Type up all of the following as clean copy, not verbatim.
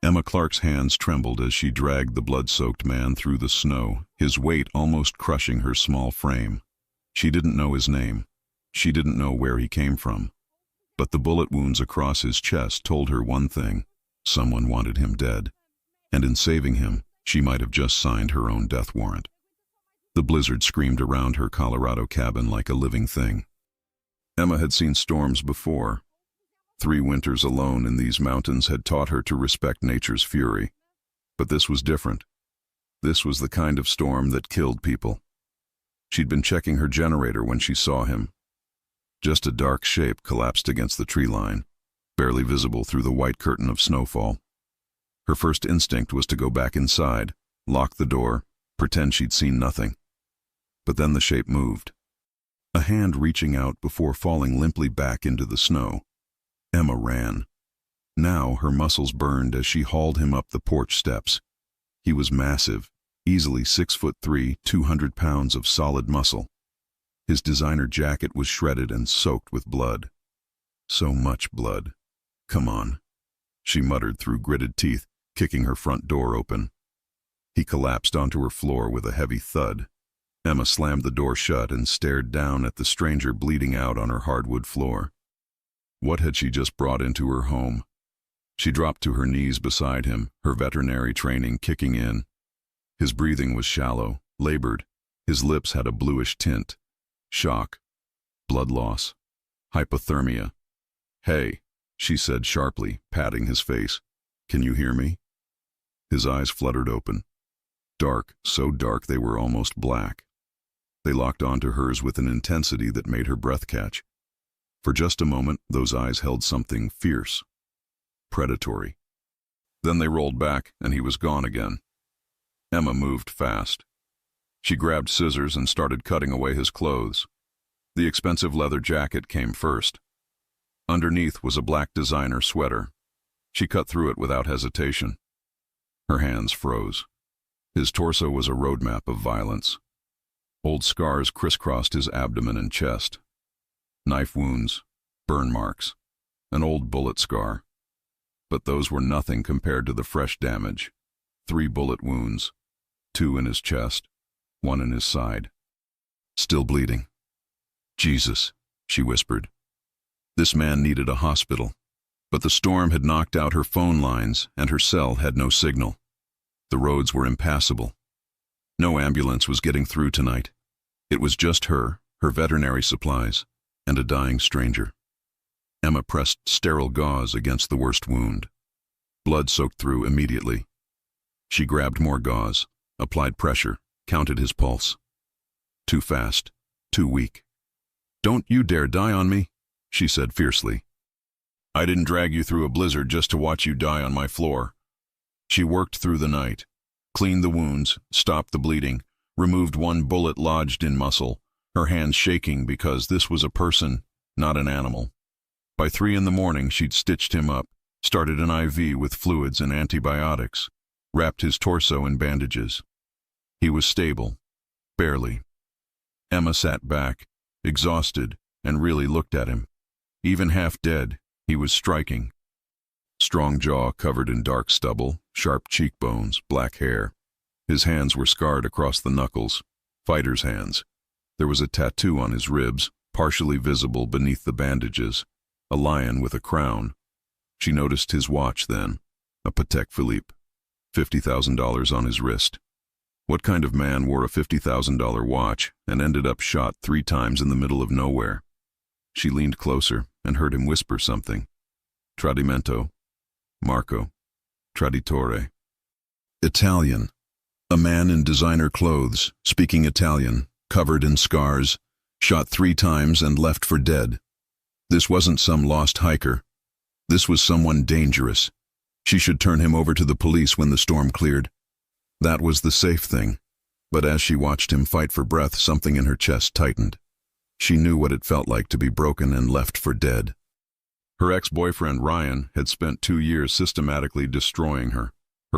Emma Clark's hands trembled as she dragged the blood-soaked man through the snow, his weight almost crushing her small frame. She didn't know his name. She didn't know where he came from. But the bullet wounds across his chest told her one thing: someone wanted him dead. And in saving him, she might have just signed her own death warrant. The blizzard screamed around her Colorado cabin like a living thing. Emma had seen storms before. 3 winters alone in these mountains had taught her to respect nature's fury. But this was different. This was the kind of storm that killed people. She'd been checking her generator when she saw him. Just a dark shape collapsed against the tree line, barely visible through the white curtain of snowfall. Her first instinct was to go back inside, lock the door, pretend she'd seen nothing. But then the shape moved. A hand reaching out before falling limply back into the snow. Emma ran. Now her muscles burned as she hauled him up the porch steps. He was massive, easily 6'3", 200 pounds of solid muscle. His designer jacket was shredded and soaked with blood. So much blood. "Come on," she muttered through gritted teeth, kicking her front door open. He collapsed onto her floor with a heavy thud. Emma slammed the door shut and stared down at the stranger bleeding out on her hardwood floor. What had she just brought into her home? She dropped to her knees beside him, her veterinary training kicking in. His breathing was shallow, labored. His lips had a bluish tint. Shock. Blood loss. Hypothermia. "Hey," she said sharply, patting his face. "Can you hear me?" His eyes fluttered open. Dark, so dark they were almost black. They locked onto hers with an intensity that made her breath catch. For just a moment, those eyes held something fierce, predatory. Then they rolled back, and he was gone again. Emma moved fast. She grabbed scissors and started cutting away his clothes. The expensive leather jacket came first. Underneath was a black designer sweater. She cut through it without hesitation. Her hands froze. His torso was a roadmap of violence. Old scars crisscrossed his abdomen and chest. Knife wounds, burn marks, an old bullet scar. But those were nothing compared to the fresh damage. 3 bullet wounds, 2 in his chest, 1 in his side. Still bleeding. "Jesus," she whispered. This man needed a hospital. But the storm had knocked out her phone lines, and her cell had no signal. The roads were impassable. No ambulance was getting through tonight. It was just her veterinary supplies, and a dying stranger. Emma pressed sterile gauze against the worst wound. Blood soaked through immediately. She grabbed more gauze, applied pressure, counted his pulse. Too fast, too weak. "Don't you dare die on me," she said fiercely. "I didn't drag you through a blizzard just to watch you die on my floor." She worked through the night, cleaned the wounds, stopped the bleeding, removed 1 bullet lodged in muscle, her hands shaking because this was a person, not an animal. By 3 in the morning, she'd stitched him up, started an IV with fluids and antibiotics, wrapped his torso in bandages. He was stable, barely. Emma sat back, exhausted, and really looked at him. Even half dead, he was striking. Strong jaw covered in dark stubble, sharp cheekbones, black hair. His hands were scarred across the knuckles, fighter's hands. There was a tattoo on his ribs, partially visible beneath the bandages, a lion with a crown. She noticed his watch then, a Patek Philippe, $50,000 on his wrist. What kind of man wore a $50,000 watch and ended up shot 3 times in the middle of nowhere? She leaned closer and heard him whisper something. Tradimento. Marco. Traditore. Italian. A man in designer clothes, speaking Italian, covered in scars, shot 3 times and left for dead. This wasn't some lost hiker. This was someone dangerous. She should turn him over to the police when the storm cleared. That was the safe thing. But as she watched him fight for breath, something in her chest tightened. She knew what it felt like to be broken and left for dead. Her ex-boyfriend, Ryan, had spent 2 years systematically destroying her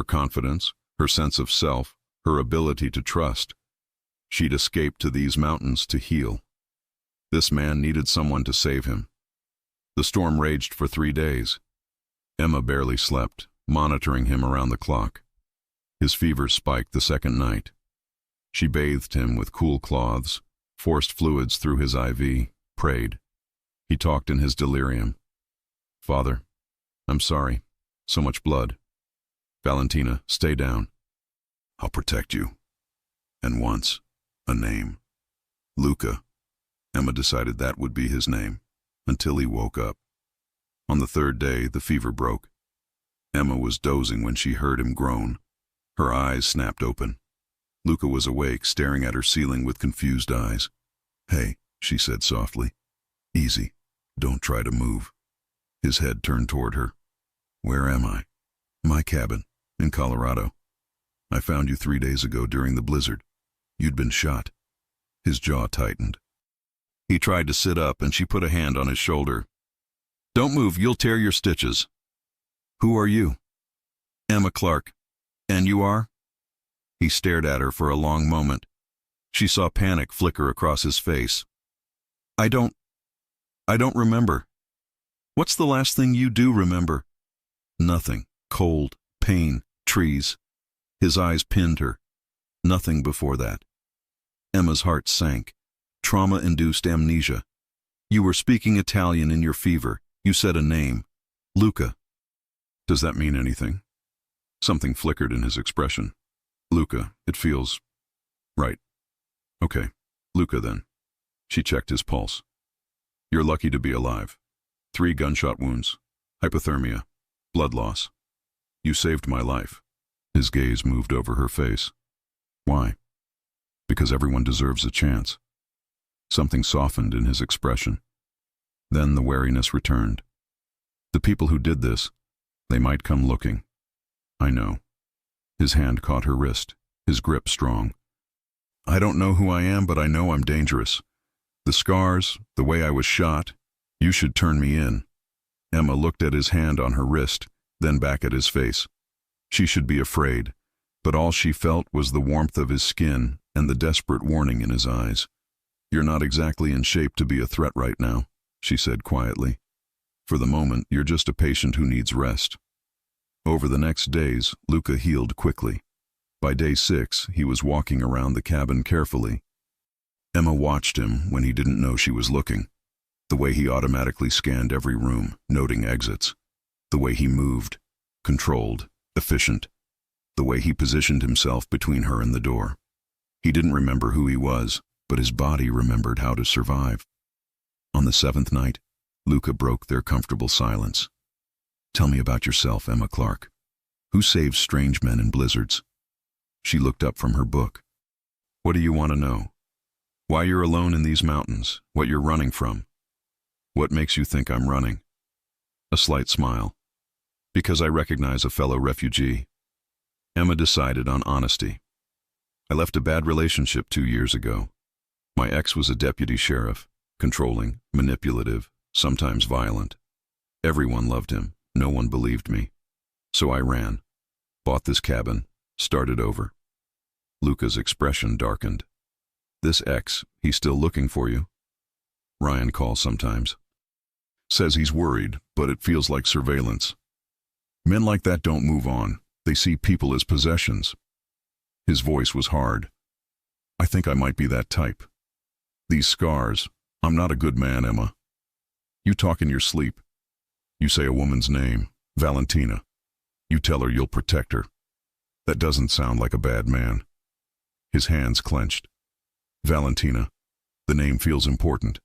confidence, her sense of self, her ability to trust. She'd escaped to these mountains to heal. This man needed someone to save him. The storm raged for 3 days. Emma barely slept, monitoring him around the clock. His fever spiked the second night. She bathed him with cool cloths, forced fluids through his IV, prayed. He talked in his delirium. "Father, I'm sorry. So much blood. Valentina, stay down. I'll protect you." And once, a name. Luca. Emma decided that would be his name, until he woke up. On the third day, the fever broke. Emma was dozing when she heard him groan. Her eyes snapped open. Luca was awake, staring at her ceiling with confused eyes. "Hey," she said softly. "Easy. Don't try to move." His head turned toward her. "Where am I?" "My cabin, in Colorado. I found you 3 days ago during the blizzard. You'd been shot." His jaw tightened. He tried to sit up, and she put a hand on his shoulder. "Don't move, you'll tear your stitches." "Who are you?" "Emma Clark. And you are?" He stared at her for a long moment. She saw panic flicker across his face. I don't remember." "What's the last thing you do remember?" "Nothing. Cold, pain, trees." His eyes pinned her. Nothing before that. Emma's heart sank. Trauma-induced amnesia. "You were speaking Italian in your fever. You said a name. Luca." "Does that mean anything?" Something flickered in his expression. "Luca, it feels right." "Okay, Luca then." She checked his pulse. "You're lucky to be alive. 3 gunshot wounds, hypothermia, blood loss. You saved my life." His gaze moved over her face. "Why?" "Because everyone deserves a chance." Something softened in his expression. Then the wariness returned. "The people who did this, they might come looking. I know." His hand caught her wrist, his grip strong. "I don't know who I am, but I know I'm dangerous. The scars, the way I was shot, you should turn me in." Emma looked at his hand on her wrist, then back at his face. She should be afraid, but all she felt was the warmth of his skin and the desperate warning in his eyes. "You're not exactly in shape to be a threat right now," she said quietly. "For the moment, you're just a patient who needs rest." Over the next days, Luca healed quickly. By day 6, he was walking around the cabin carefully. Emma watched him when he didn't know she was looking. The way he automatically scanned every room, noting exits. The way he moved, controlled, efficient. The way he positioned himself between her and the door. He didn't remember who he was, but his body remembered how to survive. On the 7th night, Luca broke their comfortable silence. "Tell me about yourself, Emma Clark. Who saves strange men in blizzards?" She looked up from her book. "What do you want to know? Why you're alone in these mountains, what you're running from. What makes you think I'm running?" A slight smile. "Because I recognize a fellow refugee." Emma decided on honesty. "I left a bad relationship 2 years ago. My ex was a deputy sheriff, controlling, manipulative, sometimes violent. Everyone loved him. No one believed me. So I ran, bought this cabin, started over." Luca's expression darkened. "This ex, he's still looking for you?" "Ryan calls sometimes. Says he's worried, but it feels like surveillance. Men like that don't move on. They see people as possessions." His voice was hard. "I think I might be that type. These scars, I'm not a good man, Emma. You talk in your sleep. You say a woman's name, Valentina. You tell her you'll protect her. That doesn't sound like a bad man." His hands clenched. "Valentina. The name feels important,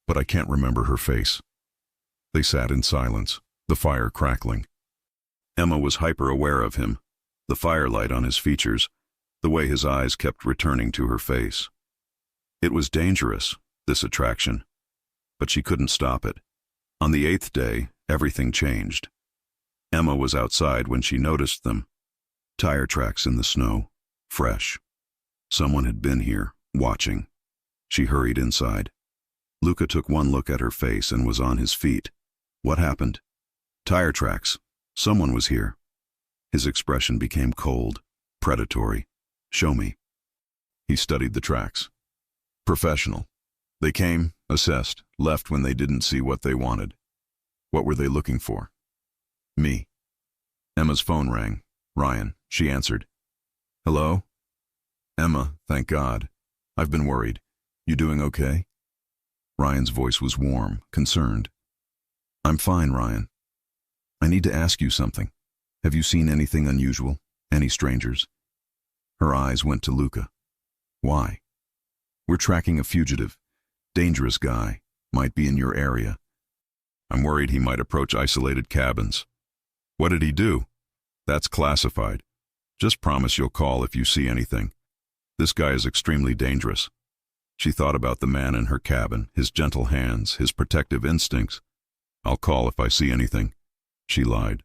but I can't remember her face." They sat in silence, the fire crackling. Emma was hyper-aware of him, the firelight on his features, the way his eyes kept returning to her face. It was dangerous, this attraction, but she couldn't stop it. On the 8th day, everything changed. Emma was outside when she noticed them. Tire tracks in the snow, fresh. Someone had been here, watching. She hurried inside. Luca took one look at her face and was on his feet. "What happened?" "Tire tracks. Someone was here." His expression became cold, predatory. "Show me." He studied the tracks. "Professional. They came, assessed, left when they didn't see what they wanted." "What were they looking for?" "Me." Emma's phone rang. Ryan. She answered. Hello? Emma, thank God. I've been worried. You doing okay? Ryan's voice was warm, concerned. I'm fine, Ryan. I need to ask you something. Have you seen anything unusual? Any strangers? Her eyes went to Luca. Why? We're tracking a fugitive. Dangerous guy. Might be in your area. I'm worried he might approach isolated cabins. What did he do? That's classified. Just promise you'll call if you see anything. This guy is extremely dangerous. She thought about the man in her cabin, his gentle hands, his protective instincts. I'll call if I see anything. She lied.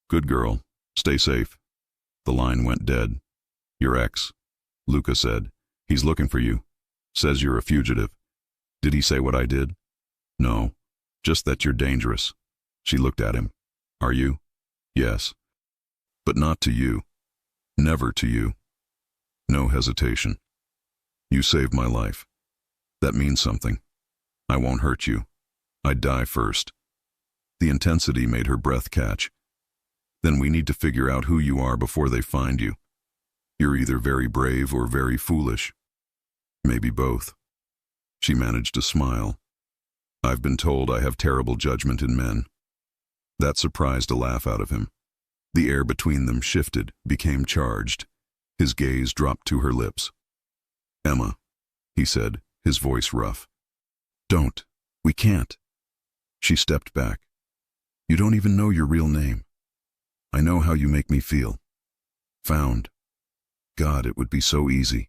Good girl. Stay safe. The line went dead. Your ex. Luca said. He's looking for you. Says you're a fugitive. Did he say what I did? No. Just that you're dangerous. She looked at him. Are you? Yes. But not to you. Never to you. No hesitation. You saved my life. That means something. I won't hurt you. I'd die first. The intensity made her breath catch. Then we need to figure out who you are before they find you. You're either very brave or very foolish. Maybe both. She managed to smile. I've been told I have terrible judgment in men. That surprised a laugh out of him. The air between them shifted, became charged. His gaze dropped to her lips. Emma, he said, his voice rough. Don't. We can't. She stepped back. You don't even know your real name. I know how you make me feel. Found. God, it would be so easy.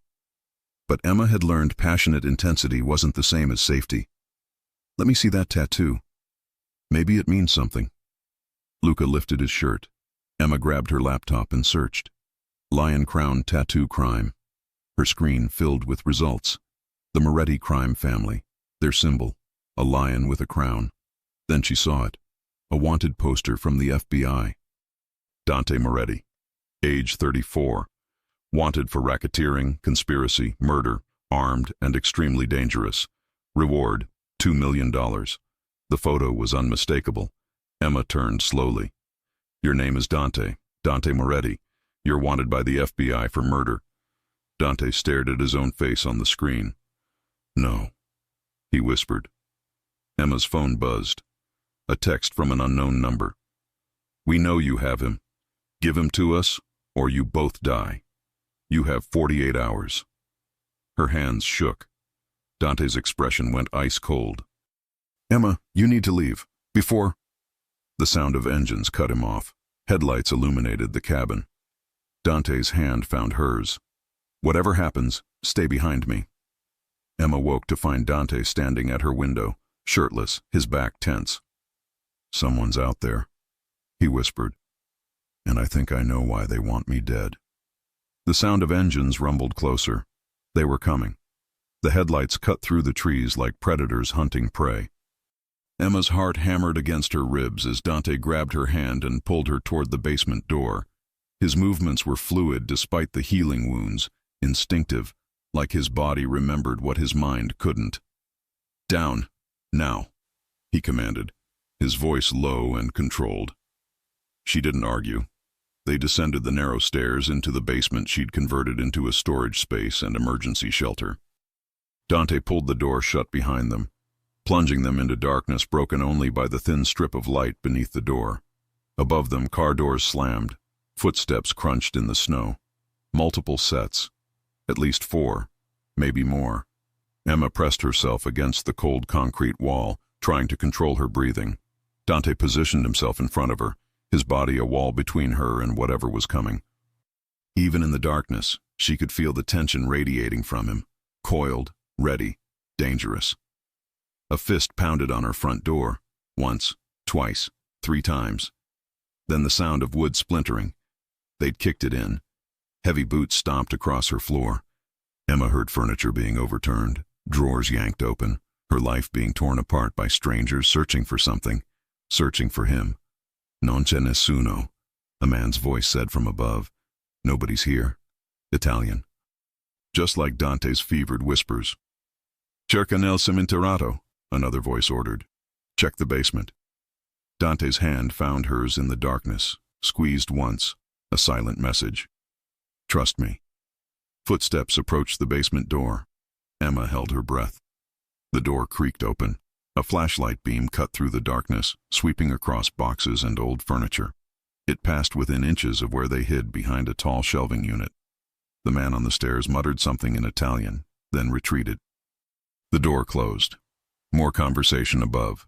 But Emma had learned passionate intensity wasn't the same as safety. Let me see that tattoo. Maybe it means something. Luca lifted his shirt. Emma grabbed her laptop and searched. Lion Crown Tattoo Crime. Her screen filled with results. The Moretti crime family. Their symbol. A lion with a crown. Then she saw it. A wanted poster from the FBI. Dante Moretti. Age 34. Wanted for racketeering, conspiracy, murder, armed and extremely dangerous. Reward, $2 million. The photo was unmistakable. Emma turned slowly. Your name is Dante. Dante Moretti. You're wanted by the FBI for murder. Dante stared at his own face on the screen. No, he whispered. Emma's phone buzzed. A text from an unknown number. We know you have him. Give him to us, or you both die. You have 48 hours. Her hands shook. Dante's expression went ice cold. Emma, you need to leave. Before... The sound of engines cut him off. Headlights illuminated the cabin. Dante's hand found hers. Whatever happens, stay behind me. Emma woke to find Dante standing at her window, shirtless, his back tense. Someone's out there, he whispered. And I think I know why they want me dead. The sound of engines rumbled closer. They were coming. The headlights cut through the trees like predators hunting prey. Emma's heart hammered against her ribs as Dante grabbed her hand and pulled her toward the basement door. His movements were fluid despite the healing wounds, instinctive, like his body remembered what his mind couldn't. Down, now, he commanded, his voice low and controlled. She didn't argue. They descended the narrow stairs into the basement she'd converted into a storage space and emergency shelter. Dante pulled the door shut behind them, plunging them into darkness broken only by the thin strip of light beneath the door. Above them, car doors slammed. Footsteps crunched in the snow. Multiple sets. At least 4, maybe more. Emma pressed herself against the cold concrete wall, trying to control her breathing. Dante positioned himself in front of her, his body a wall between her and whatever was coming. Even in the darkness, she could feel the tension radiating from him, coiled, ready, dangerous. A fist pounded on her front door, once, twice, 3 times. Then the sound of wood splintering. They'd kicked it in. Heavy boots stomped across her floor. Emma heard furniture being overturned, drawers yanked open, her life being torn apart by strangers searching for something, searching for him. Non c'è nessuno, a man's voice said from above. Nobody's here. Italian. Just like Dante's fevered whispers. Cerca nel seminterrato, another voice ordered. Check the basement. Dante's hand found hers in the darkness, Squeezed once. A silent message. Trust me. Footsteps approached the basement door. Emma held her breath. The door creaked open. A flashlight beam cut through the darkness, sweeping across boxes and old furniture. It passed within inches of where they hid behind a tall shelving unit. The man on the stairs muttered something in Italian, then retreated. The door closed. More conversation above,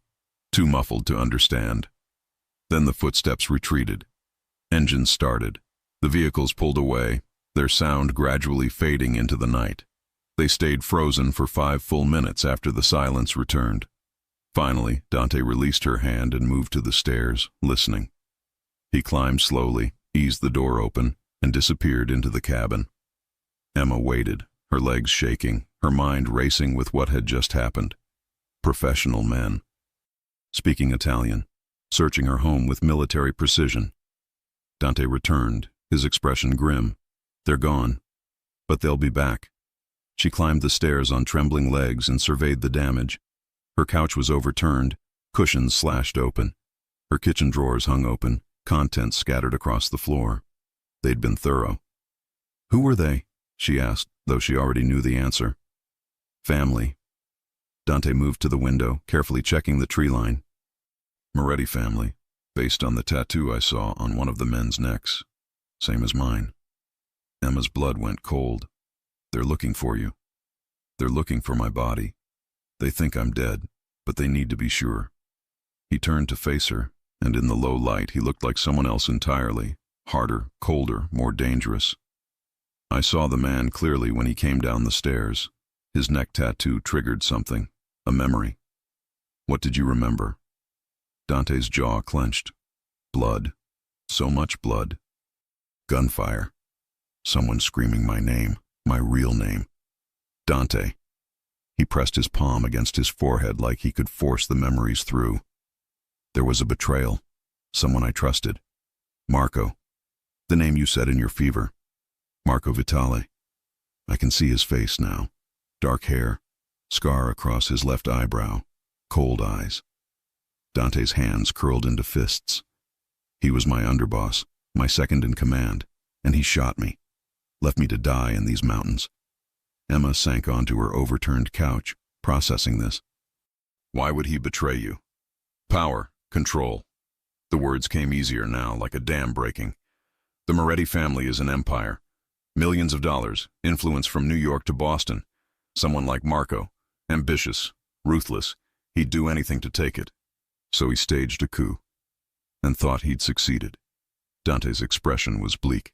too muffled to understand. Then the footsteps retreated. Engines started. The vehicles pulled away, their sound gradually fading into the night. They stayed frozen for 5 full minutes after the silence returned. Finally, Dante released her hand and moved to the stairs, listening. He climbed slowly, eased the door open, and disappeared into the cabin. Emma waited, her legs shaking, her mind racing with what had just happened. Professional men. Speaking Italian, searching her home with military precision. Dante returned, his expression grim. They're gone, but they'll be back. She climbed the stairs on trembling legs and surveyed the damage. Her couch was overturned, cushions slashed open. Her kitchen drawers hung open, contents scattered across the floor. They'd been thorough. Who were they? She asked, though she already knew the answer. Family. Dante moved to the window, carefully checking the tree line. Moretti family, based on the tattoo I saw on one of the men's necks. Same as mine. Emma's blood went cold. They're looking for you. They're looking for my body. They think I'm dead, but they need to be sure. He turned to face her, and in the low light he looked like someone else entirely, harder, colder, more dangerous. I saw the man clearly when he came down the stairs. His neck tattoo triggered something, a memory. What did you remember? Dante's jaw clenched. Blood. So much blood. Gunfire. Someone screaming my name, my real name. Dante. He pressed his palm against his forehead like he could force the memories through. There was a betrayal. Someone I trusted. Marco. The name you said in your fever. Marco Vitale. I can see his face now. Dark hair, scar across his left eyebrow, cold eyes. Dante's hands curled into fists. He was my underboss, my second in command, and he shot me, left me to die in these mountains. Emma sank onto her overturned couch, processing this. Why would he betray you? Power, control. The words came easier now, like a dam breaking. The Moretti family is an empire. Millions of dollars, influence from New York to Boston. Someone like Marco, ambitious, ruthless, he'd do anything to take it. So he staged a coup, and thought he'd succeeded. Dante's expression was bleak.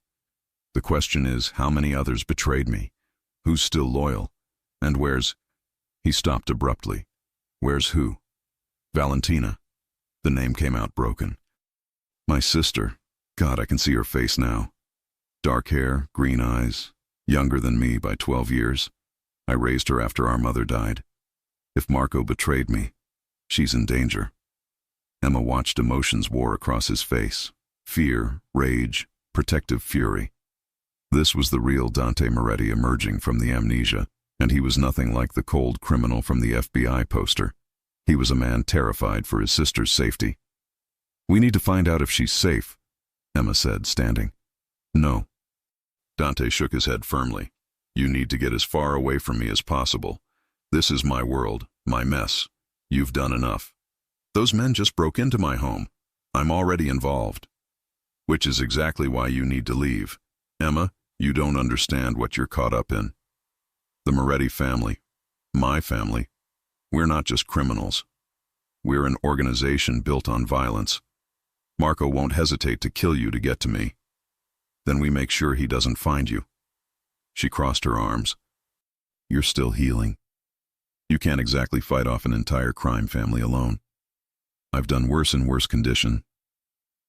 The question is, how many others betrayed me? Who's still loyal? And where's... He stopped abruptly. Where's who? Valentina. The name came out broken. My sister. God, I can see her face now. Dark hair, green eyes, younger than me by 12 years. I raised her after our mother died. If Marco betrayed me, she's in danger. Emma watched emotions war across his face. Fear, rage, protective fury. This was the real Dante Moretti emerging from the amnesia, and he was nothing like the cold criminal from the FBI poster. He was a man terrified for his sister's safety. We need to find out if she's safe, Emma said, standing. No. Dante shook his head firmly. You need to get as far away from me as possible. This is my world, my mess. You've done enough. Those men just broke into my home. I'm already involved. Which is exactly why you need to leave. Emma, you don't understand what you're caught up in. The Moretti family, my family, we're not just criminals. We're an organization built on violence. Marco won't hesitate to kill you to get to me. Then we make sure he doesn't find you. She crossed her arms. You're still healing. You can't exactly fight off an entire crime family alone. I've done worse in worse condition.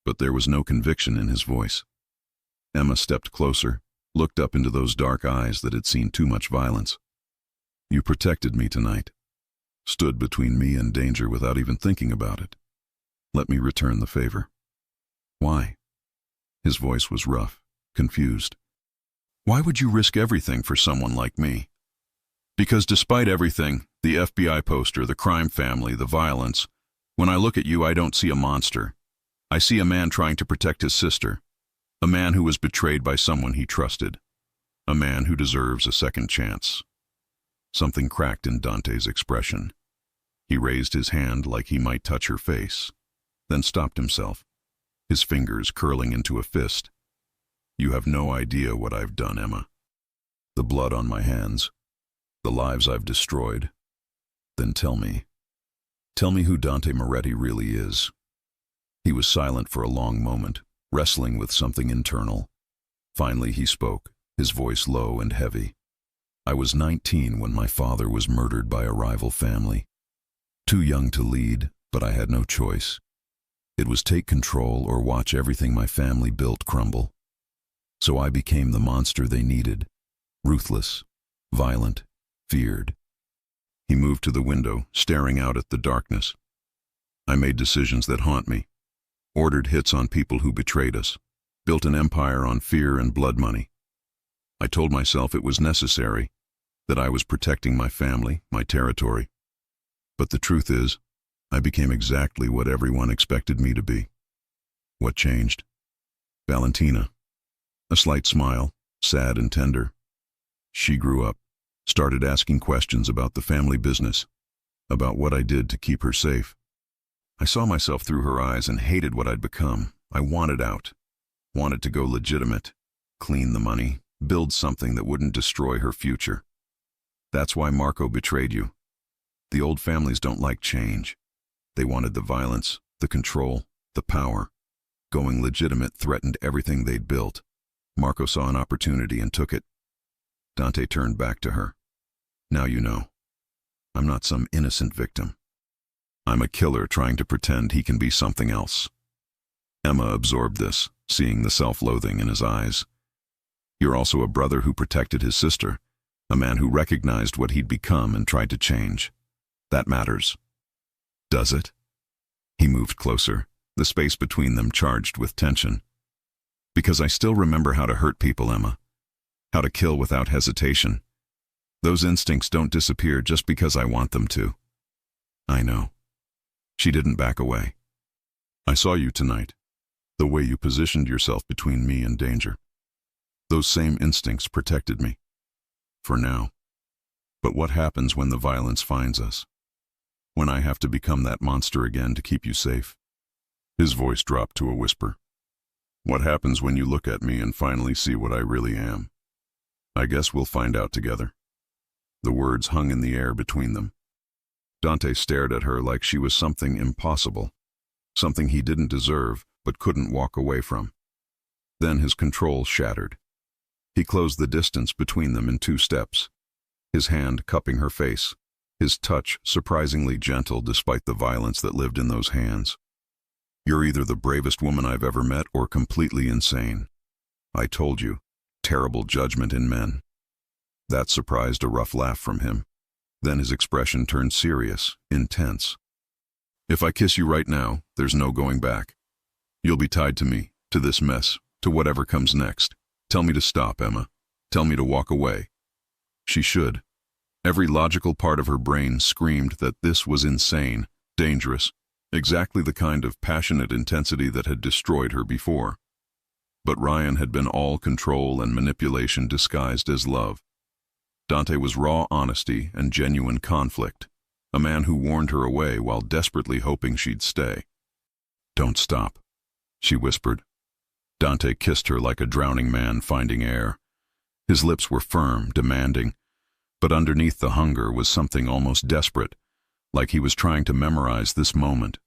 But there was no conviction in his voice. Emma stepped closer, looked up into those dark eyes that had seen too much violence. You protected me tonight. Stood between me and danger without even thinking about it. Let me return the favor. Why? His voice was rough, confused. Why would you risk everything for someone like me? Because despite everything, the FBI poster, the crime family, the violence, when I look at you, I don't see a monster. I see a man trying to protect his sister, a man who was betrayed by someone he trusted, a man who deserves a second chance. Something cracked in Dante's expression. He raised his hand like he might touch her face, then stopped himself, his fingers curling into a fist. You have no idea what I've done, Emma. The blood on my hands, the lives I've destroyed. Then tell me who Dante Moretti really is. He was silent for a long moment, wrestling with something internal. Finally he spoke, his voice low and heavy. I was 19 when my father was murdered by a rival family. Too young to lead, but I had no choice. It was take control or watch everything my family built crumble. So I became the monster they needed, ruthless, violent, feared. He moved to the window, staring out at the darkness. I made decisions that haunt me, ordered hits on people who betrayed us, built an empire on fear and blood money. I told myself it was necessary, that I was protecting my family, my territory. But the truth is, I became exactly what everyone expected me to be. What changed? Valentina. A slight smile, sad and tender. She grew up, started asking questions about the family business, about what I did to keep her safe. I saw myself through her eyes and hated what I'd become. I wanted out, wanted to go legitimate, clean the money, build something that wouldn't destroy her future. That's why Marco betrayed you. The old families don't like change. They wanted the violence, the control, the power. Going legitimate threatened everything they'd built. Marco saw an opportunity and took it. Dante turned back to her. Now you know. I'm not some innocent victim. I'm a killer trying to pretend he can be something else. Emma absorbed this, seeing the self-loathing in his eyes. You're also a brother who protected his sister, a man who recognized what he'd become and tried to change. That matters. Does it? He moved closer, the space between them charged with tension. Because I still remember how to hurt people, Emma. How to kill without hesitation. Those instincts don't disappear just because I want them to. I know. She didn't back away. I saw you tonight, the way you positioned yourself between me and danger. Those same instincts protected me. For now. But what happens when the violence finds us? When I have to become that monster again to keep you safe? His voice dropped to a whisper. What happens when you look at me and finally see what I really am? I guess we'll find out together. The words hung in the air between them. Dante stared at her like she was something impossible, something he didn't deserve but couldn't walk away from. Then his control shattered. He closed the distance between them in 2 steps, his hand cupping her face, his touch surprisingly gentle despite the violence that lived in those hands. You're either the bravest woman I've ever met or completely insane. I told you, terrible judgment in men. That surprised a rough laugh from him. Then his expression turned serious, intense. If I kiss you right now, there's no going back. You'll be tied to me, to this mess, to whatever comes next. Tell me to stop, Emma. Tell me to walk away. She should. Every logical part of her brain screamed that this was insane, dangerous, exactly the kind of passionate intensity that had destroyed her before. But Ryan had been all control and manipulation disguised as love. Dante was raw honesty and genuine conflict, a man who warned her away while desperately hoping she'd stay. Don't stop, she whispered. Dante kissed her like a drowning man finding air. His lips were firm, demanding, but underneath the hunger was something almost desperate, like he was trying to memorize this moment,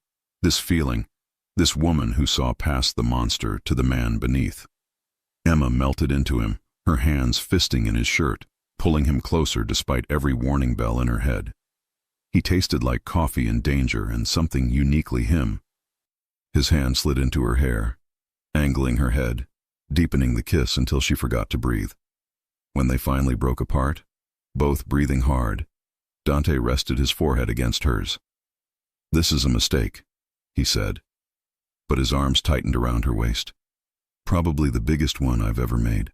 this feeling, this woman who saw past the monster to the man beneath. Emma melted into him, her hands fisting in his shirt, pulling him closer despite every warning bell in her head. He tasted like coffee and danger and something uniquely him. His hand slid into her hair, angling her head, deepening the kiss until she forgot to breathe. When they finally broke apart, both breathing hard, Dante rested his forehead against hers. This is a mistake, he said, but his arms tightened around her waist. Probably the biggest one I've ever made.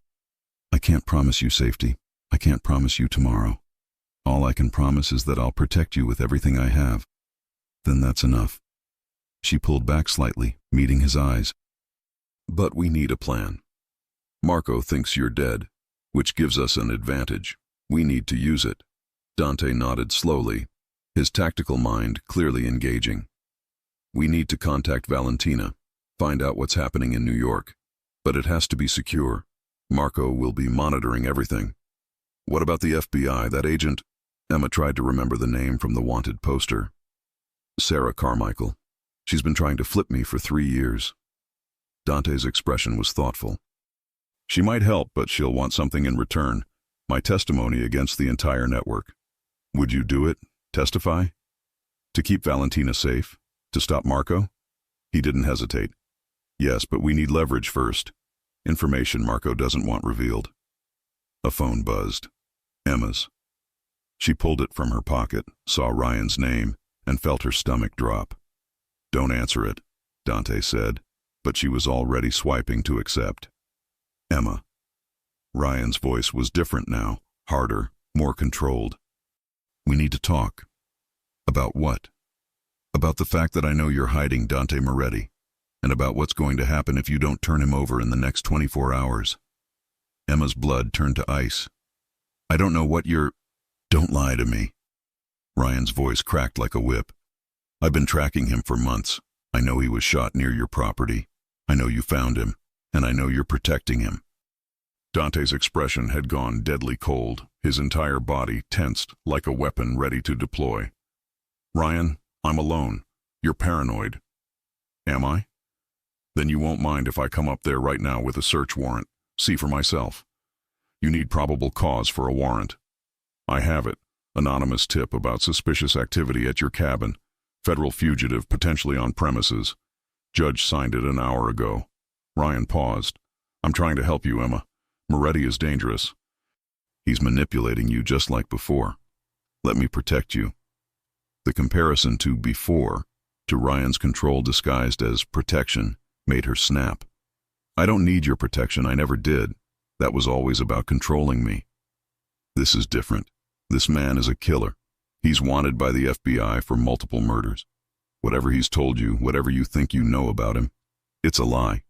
I can't promise you safety. I can't promise you tomorrow. All I can promise is that I'll protect you with everything I have. Then that's enough. She pulled back slightly, meeting his eyes. But we need a plan. Marco thinks you're dead, which gives us an advantage. We need to use it. Dante nodded slowly, his tactical mind clearly engaging. We need to contact Valentina, find out what's happening in New York. But it has to be secure. Marco will be monitoring everything. What about the FBI, that agent? Emma tried to remember the name from the wanted poster. Sarah Carmichael. She's been trying to flip me for 3 years. Dante's expression was thoughtful. She might help, but she'll want something in return. My testimony against the entire network. Would you do it? Testify? To keep Valentina safe? To stop Marco? He didn't hesitate. Yes, but we need leverage first. Information Marco doesn't want revealed. A phone buzzed. Emma's. She pulled it from her pocket, saw Ryan's name, and felt her stomach drop. Don't answer it, Dante said, but she was already swiping to accept. Emma. Ryan's voice was different now, harder, more controlled. We need to talk. About what? About the fact that I know you're hiding Dante Moretti, and about what's going to happen if you don't turn him over in the next 24 hours. Emma's blood turned to ice. I don't know what you're... Don't lie to me. Ryan's voice cracked like a whip. I've been tracking him for months. I know he was shot near your property. I know you found him, and I know you're protecting him. Dante's expression had gone deadly cold, his entire body tensed like a weapon ready to deploy. Ryan, I'm alone. You're paranoid. Am I? Then you won't mind if I come up there right now with a search warrant. See for myself. You need probable cause for a warrant. I have it. Anonymous tip about suspicious activity at your cabin. Federal fugitive potentially on premises. Judge signed it an hour ago. Ryan paused. I'm trying to help you, Emma. Moretti is dangerous. He's manipulating you just like before. Let me protect you. The comparison to before, to Ryan's control disguised as protection, made her snap. I don't need your protection, I never did. That was always about controlling me. This is different. This man is a killer. He's wanted by the FBI for multiple murders. Whatever he's told you, whatever you think you know about him, it's a lie.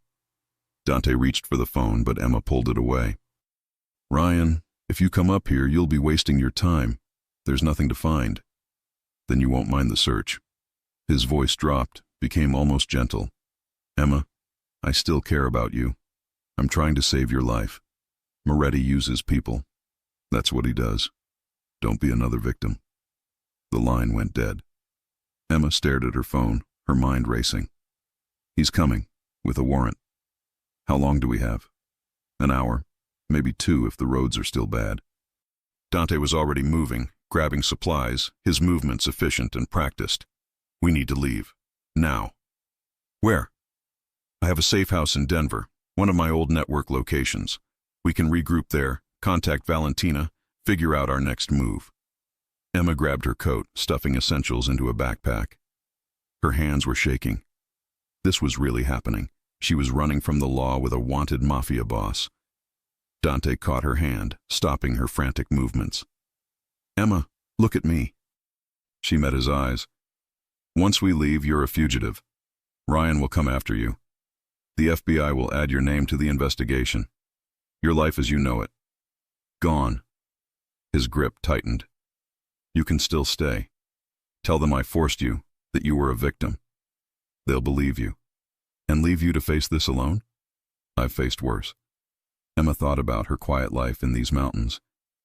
Dante reached for the phone, but Emma pulled it away. Ryan, if you come up here, you'll be wasting your time. There's nothing to find. Then you won't mind the search. His voice dropped, became almost gentle. Emma, I still care about you. I'm trying to save your life. Moretti uses people. That's what he does. Don't be another victim. The line went dead. Emma stared at her phone, her mind racing. He's coming, with a warrant. How long do we have? An hour, maybe 2 if the roads are still bad. Dante was already moving, grabbing supplies, his movements efficient and practiced. We need to leave. Now. Where? I have a safe house in Denver, one of my old network locations. We can regroup there, contact Valentina, figure out our next move. Emma grabbed her coat, stuffing essentials into a backpack. Her hands were shaking. This was really happening. She was running from the law with a wanted Mafia boss. Dante caught her hand, stopping her frantic movements. Emma, look at me. She met his eyes. Once we leave, you're a fugitive. Ryan will come after you. The FBI will add your name to the investigation. Your life as you know it. Gone. His grip tightened. You can still stay. Tell them I forced you, that you were a victim. They'll believe you. And leave you to face this alone? I've faced worse. Emma thought about her quiet life in these mountains,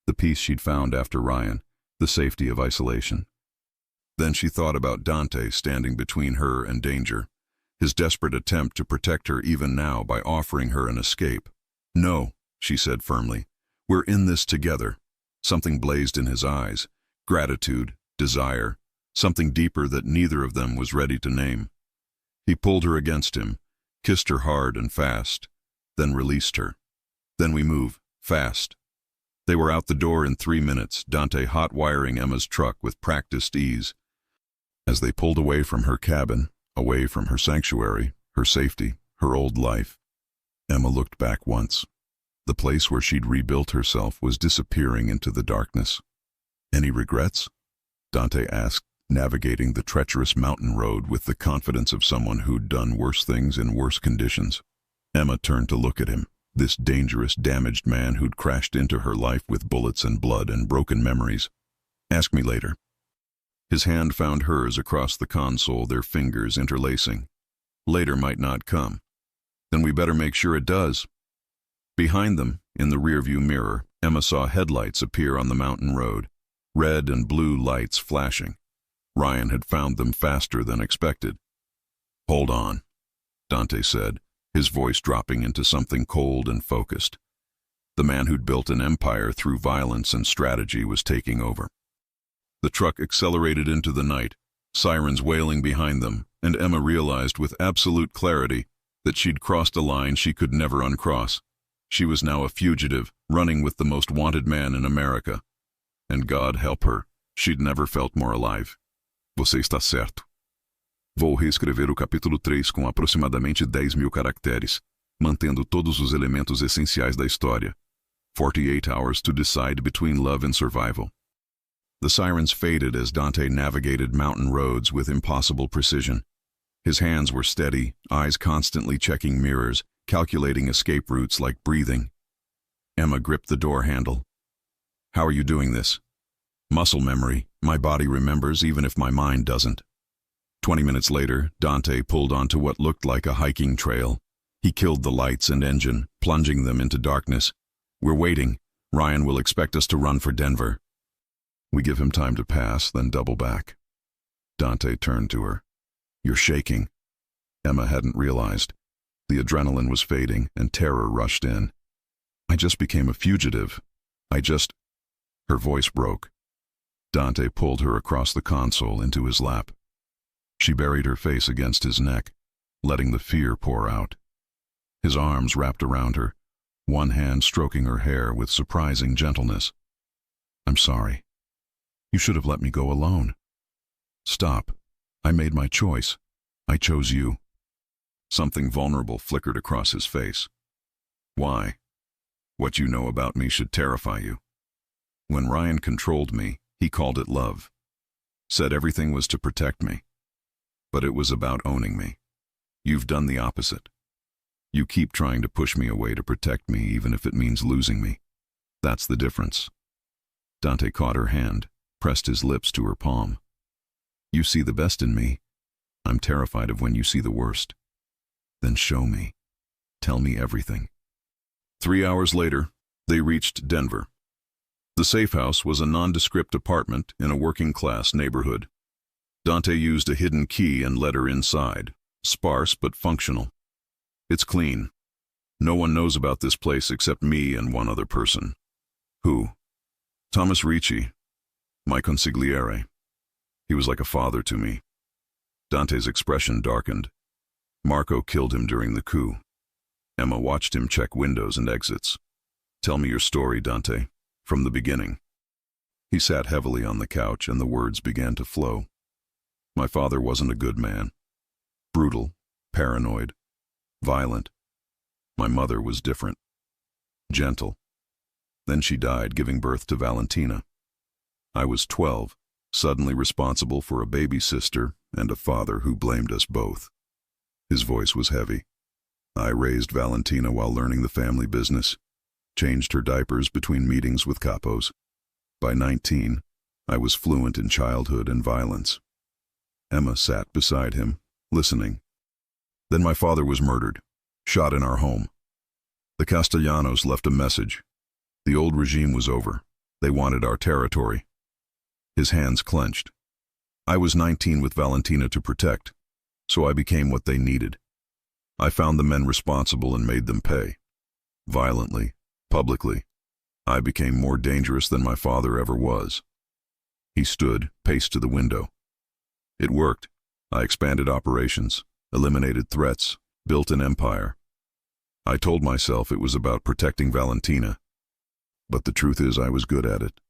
the peace she'd found after Ryan, the safety of isolation. Then she thought about Dante standing between her and danger, his desperate attempt to protect her even now by offering her an escape. No, she said firmly. We're in this together. Something blazed in his eyes. Gratitude, desire, something deeper that neither of them was ready to name. He pulled her against him, kissed her hard and fast, then released her. Then we move, fast. They were out the door in 3 minutes, Dante hot-wiring Emma's truck with practiced ease. As they pulled away from her cabin, away from her sanctuary, her safety, her old life, Emma looked back once. The place where she'd rebuilt herself was disappearing into the darkness. Any regrets? Dante asked, navigating the treacherous mountain road with the confidence of someone who'd done worse things in worse conditions. Emma turned to look at him, this dangerous, damaged man who'd crashed into her life with bullets and blood and broken memories. "Ask me later." His hand found hers across the console, their fingers interlacing. Later might not come. Then we better make sure it does. Behind them, in the rearview mirror, Emma saw headlights appear on the mountain road, red and blue lights flashing. Ryan had found them faster than expected. "Hold on," Dante said, his voice dropping into something cold and focused. The man who'd built an empire through violence and strategy was taking over. The truck accelerated into the night, sirens wailing behind them, and Emma realized with absolute clarity that she'd crossed a line she could never uncross. She was now a fugitive, running with the most wanted man in America. And God help her, she'd never felt more alive. "Você está certo. Vou reescrever o capítulo 3 com aproximadamente 10.000 caracteres, mantendo todos os elementos essenciais da história. 48 hours to decide between love and survival." The sirens faded as Dante navigated mountain roads with impossible precision. His hands were steady, eyes constantly checking mirrors, calculating escape routes like breathing. Emma gripped the door handle. "How are you doing this?" "Muscle memory. My body remembers even if my mind doesn't." 20 minutes later, Dante pulled onto what looked like a hiking trail. He killed the lights and engine, plunging them into darkness. "We're waiting. Ryan will expect us to run for Denver." We give him time to pass, then double back. Dante turned to her. "You're shaking." Emma hadn't realized. The adrenaline was fading, and terror rushed in. "I just became a fugitive. Her voice broke. Dante pulled her across the console into his lap. She buried her face against his neck, letting the fear pour out. His arms wrapped around her, one hand stroking her hair with surprising gentleness. "I'm sorry. You should have let me go alone." "Stop. I made my choice. I chose you." Something vulnerable flickered across his face. "Why? What you know about me should terrify you. When Ryan controlled me, he called it love. Said everything was to protect me. But it was about owning me. You've done the opposite. You keep trying to push me away to protect me even if it means losing me. That's the difference." Dante caught her hand, pressed his lips to her palm. "You see the best in me. I'm terrified of when you see the worst. Then show me. Tell me everything." 3 hours later, they reached Denver. The safe house was a nondescript apartment in a working-class neighborhood. Dante used a hidden key and let her inside, sparse but functional. "It's clean. No one knows about this place except me and one other person." "Who?" "Thomas Ricci, my consigliere. He was like a father to me." Dante's expression darkened. "Marco killed him during the coup." Emma watched him check windows and exits. "Tell me your story, Dante, from the beginning." He sat heavily on the couch and the words began to flow. "My father wasn't a good man. Brutal, paranoid, violent. My mother was different. Gentle. Then she died, giving birth to Valentina. I was 12, suddenly responsible for a baby sister and a father who blamed us both." His voice was heavy. "I raised Valentina while learning the family business, changed her diapers between meetings with capos. By 19, I was fluent in childhood and violence." Emma sat beside him, listening. "Then my father was murdered, shot in our home. The Castellanos left a message. The old regime was over. They wanted our territory." His hands clenched. "I was 19 with Valentina to protect, so I became what they needed. I found the men responsible and made them pay. Violently, publicly. I became more dangerous than my father ever was." He stood, paced to the window. "It worked. I expanded operations, eliminated threats, built an empire. I told myself it was about protecting Valentina. But the truth is I was good at it.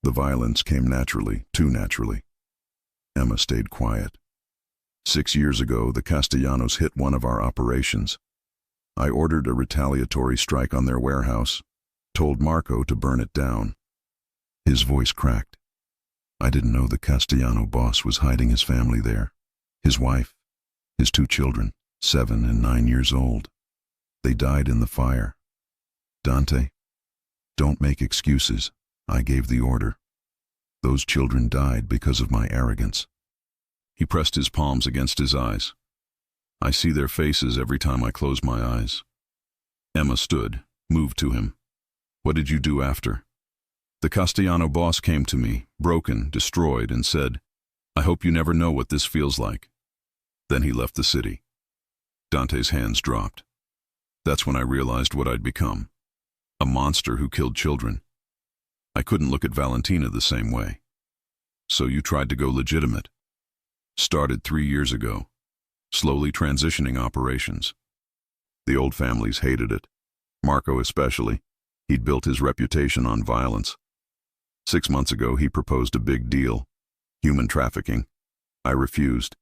The violence came naturally, too naturally." Emma stayed quiet. 6 years ago, the Castellanos hit one of our operations. I ordered a retaliatory strike on their warehouse, told Marco to burn it down." His voice cracked. I didn't know the Castellano boss was hiding his family there. His wife, his 2 children, 7 and 9 years old. They died in the fire. Dante, don't make excuses. I gave the order. Those children died because of my arrogance. He pressed his palms against his eyes. I see their faces every time I close my eyes. Emma stood, moved to him. What did you do after? The Castellano boss came to me, broken, destroyed, and said, I hope you never know what this feels like. Then he left the city. Dante's hands dropped. That's when I realized what I'd become. A monster who killed children. I couldn't look at Valentina the same way. So you tried to go legitimate. Started 3 years ago, slowly transitioning operations. The old families hated it. Marco especially. He'd built his reputation on violence. 6 months ago he proposed a big deal. Human trafficking. I refused.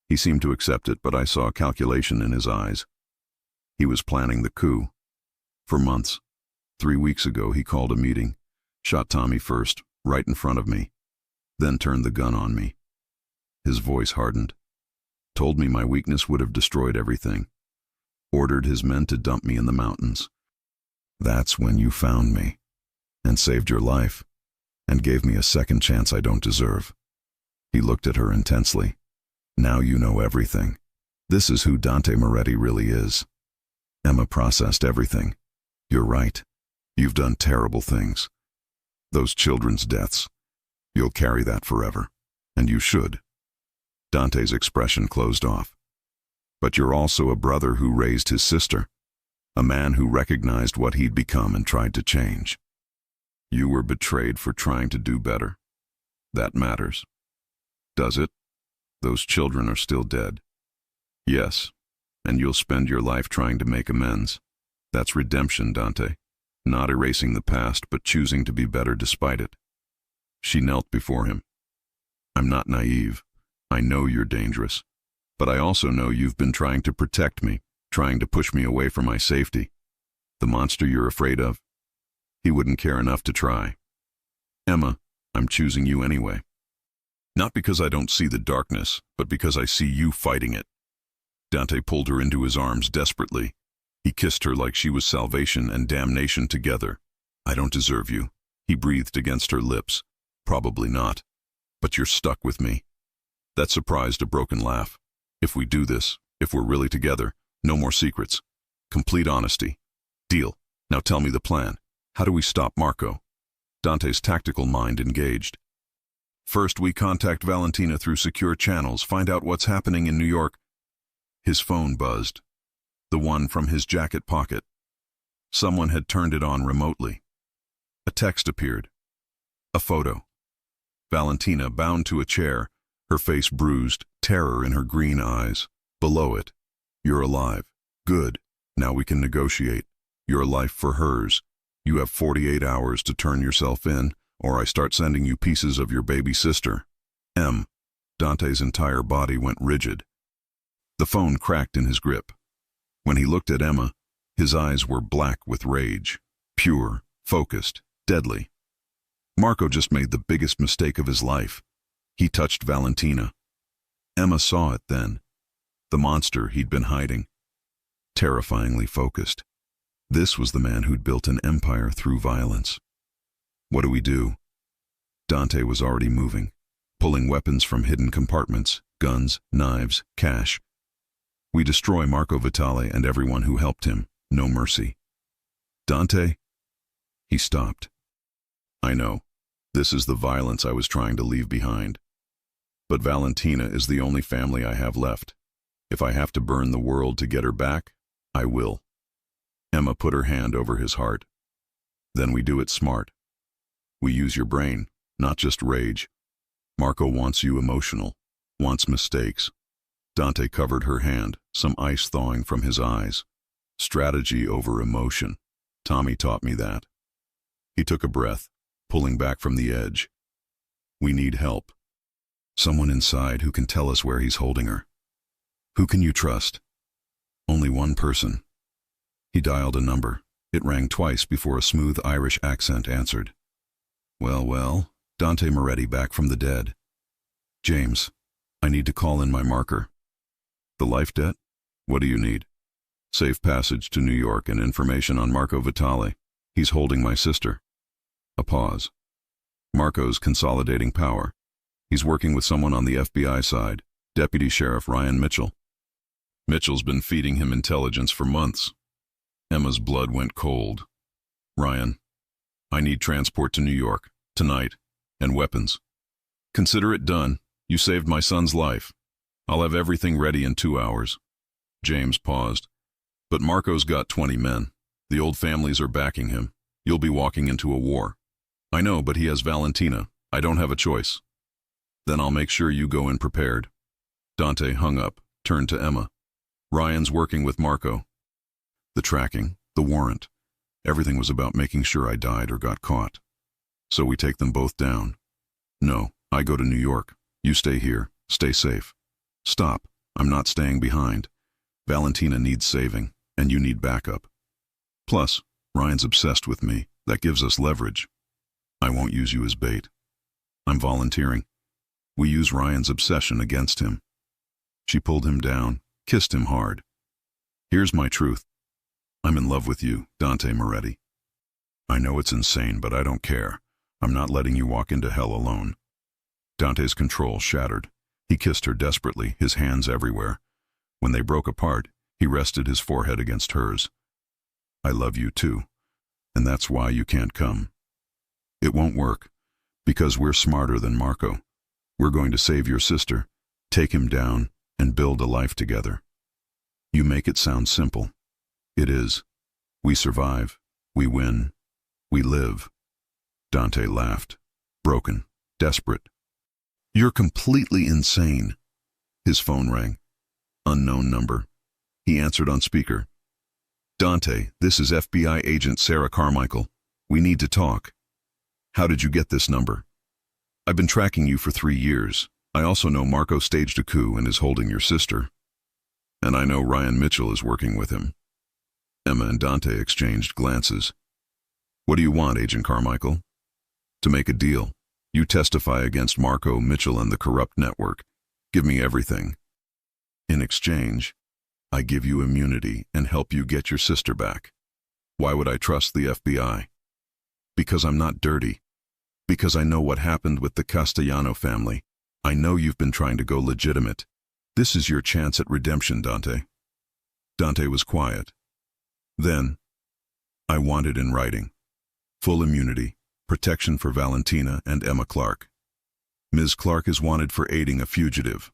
He seemed to accept it, but I saw calculation in his eyes. He was planning the coup. For months. 3 weeks ago he called a meeting. Shot Tommy first, right in front of me. Then turned the gun on me. His voice hardened. Told me my weakness would have destroyed everything. Ordered his men to dump me in the mountains. That's when you found me. And saved your life. And gave me a second chance I don't deserve. He looked at her intensely. Now you know everything. This is who Dante Moretti really is. Emma processed everything. You're right. You've done terrible things. Those children's deaths. You'll carry that forever. And you should. Dante's expression closed off. But you're also a brother who raised his sister. A man who recognized what he'd become and tried to change. You were betrayed for trying to do better. That matters. Does it? Those children are still dead. Yes, and you'll spend your life trying to make amends. That's redemption, Dante. Not erasing the past, but choosing to be better despite it. She knelt before him. I'm not naive. I know you're dangerous. But I also know you've been trying to protect me, trying to push me away from my safety. The monster you're afraid of? He wouldn't care enough to try. Emma, I'm choosing you anyway. Not because I don't see the darkness, but because I see you fighting it. Dante pulled her into his arms desperately. He kissed her like she was salvation and damnation together. I don't deserve you. He breathed against her lips. Probably not. But you're stuck with me. That surprised a broken laugh. If we do this, if we're really together, no more secrets. Complete honesty. Deal. Now tell me the plan. How do we stop Marco? Dante's tactical mind engaged. First, we contact Valentina through secure channels, find out what's happening in New York. His phone buzzed. The one from his jacket pocket. Someone had turned it on remotely. A text appeared. A photo. Valentina bound to a chair, her face bruised, terror in her green eyes. Below it, you're alive. Good. Now we can negotiate. Your life for hers. You have 48 hours to turn yourself in, or I start sending you pieces of your baby sister. M. Dante's entire body went rigid. The phone cracked in his grip. When he looked at Emma, his eyes were black with rage. Pure, focused, deadly. Marco just made the biggest mistake of his life. He touched Valentina. Emma saw it then. The monster he'd been hiding. Terrifyingly focused. This was the man who'd built an empire through violence. What do we do? Dante was already moving, pulling weapons from hidden compartments, guns, knives, cash. We destroy Marco Vitale and everyone who helped him. No mercy. Dante? He stopped. I know. This is the violence I was trying to leave behind. But Valentina is the only family I have left. If I have to burn the world to get her back, I will. Emma put her hand over his heart. Then we do it smart. We use your brain, not just rage. Marco wants you emotional, wants mistakes. Dante covered her hand, some ice thawing from his eyes. Strategy over emotion. Tommy taught me that. He took a breath, pulling back from the edge. We need help. Someone inside who can tell us where he's holding her. Who can you trust? Only one person. He dialed a number. It rang twice before a smooth Irish accent answered. Well, Dante Moretti back from the dead. James, I need to call in my marker. The life debt? What do you need? Safe passage to New York and information on Marco Vitale. He's holding my sister. A pause. Marco's consolidating power. He's working with someone on the FBI side, Deputy Sheriff Ryan Mitchell. Mitchell's been feeding him intelligence for months. Emma's blood went cold. Ryan, I need transport to New York, tonight, and weapons. Consider it done. You saved my son's life. I'll have everything ready in 2 hours. James paused. But Marco's got 20 men. The old families are backing him. You'll be walking into a war. I know, but he has Valentina. I don't have a choice. Then I'll make sure you go in prepared. Dante hung up, turned to Emma. Ryan's working with Marco. The tracking, the warrant, everything was about making sure I died or got caught. So we take them both down. No, I go to New York. You stay here. Stay safe. Stop. I'm not staying behind. Valentina needs saving, and you need backup. Plus, Ryan's obsessed with me. That gives us leverage. I won't use you as bait. I'm volunteering. We use Ryan's obsession against him. She pulled him down, kissed him hard. Here's my truth. I'm in love with you, Dante Moretti. I know it's insane, but I don't care. I'm not letting you walk into hell alone. Dante's control shattered. He kissed her desperately, his hands everywhere. When they broke apart, he rested his forehead against hers. I love you too, and that's why you can't come. It won't work, because we're smarter than Marco. We're going to save your sister, take him down, and build a life together. You make it sound simple. It is. We survive. We win. We live. Dante laughed, broken, desperate. You're completely insane. His phone rang. Unknown number. He answered on speaker. Dante, this is FBI agent Sarah Carmichael. We need to talk. How did you get this number? I've been tracking you for 3 years. I also know Marco staged a coup and is holding your sister. And I know Ryan Mitchell is working with him. Emma and Dante exchanged glances. What do you want, Agent Carmichael? To make a deal. You testify against Marco, Mitchell, and the corrupt network. Give me everything. In exchange, I give you immunity and help you get your sister back. Why would I trust the FBI? Because I'm not dirty. Because I know what happened with the Castellano family. I know you've been trying to go legitimate. This is your chance at redemption, Dante. Dante was quiet. Then, I want it in writing. Full immunity, protection for Valentina and Emma Clark. Ms. Clark is wanted for aiding a fugitive.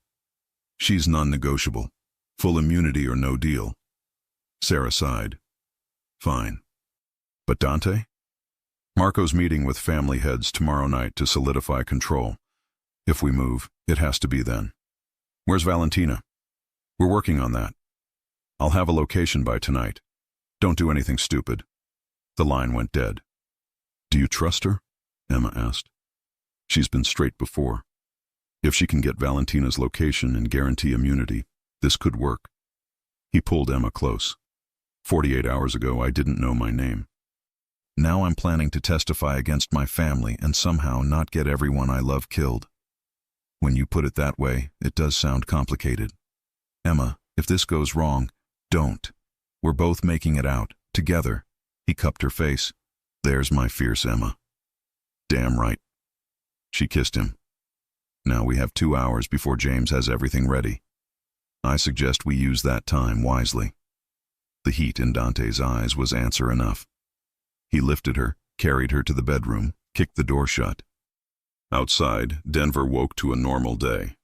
She's non-negotiable. Full immunity or no deal. Sarah sighed. Fine. But Dante? Marco's meeting with family heads tomorrow night to solidify control. If we move, it has to be then. Where's Valentina? We're working on that. I'll have a location by tonight. Don't do anything stupid. The line went dead. Do you trust her? Emma asked. She's been straight before. If she can get Valentina's location and guarantee immunity, this could work. He pulled Emma close. 48 hours ago, I didn't know my name. Now I'm planning to testify against my family and somehow not get everyone I love killed. When you put it that way, it does sound complicated. Emma, if this goes wrong, don't. We're both making it out, together. He cupped her face. There's my fierce Emma. Damn right. She kissed him. Now we have 2 hours before James has everything ready. I suggest we use that time wisely. The heat in Dante's eyes was answer enough. He lifted her, carried her to the bedroom, kicked the door shut. Outside, Denver woke to a normal day.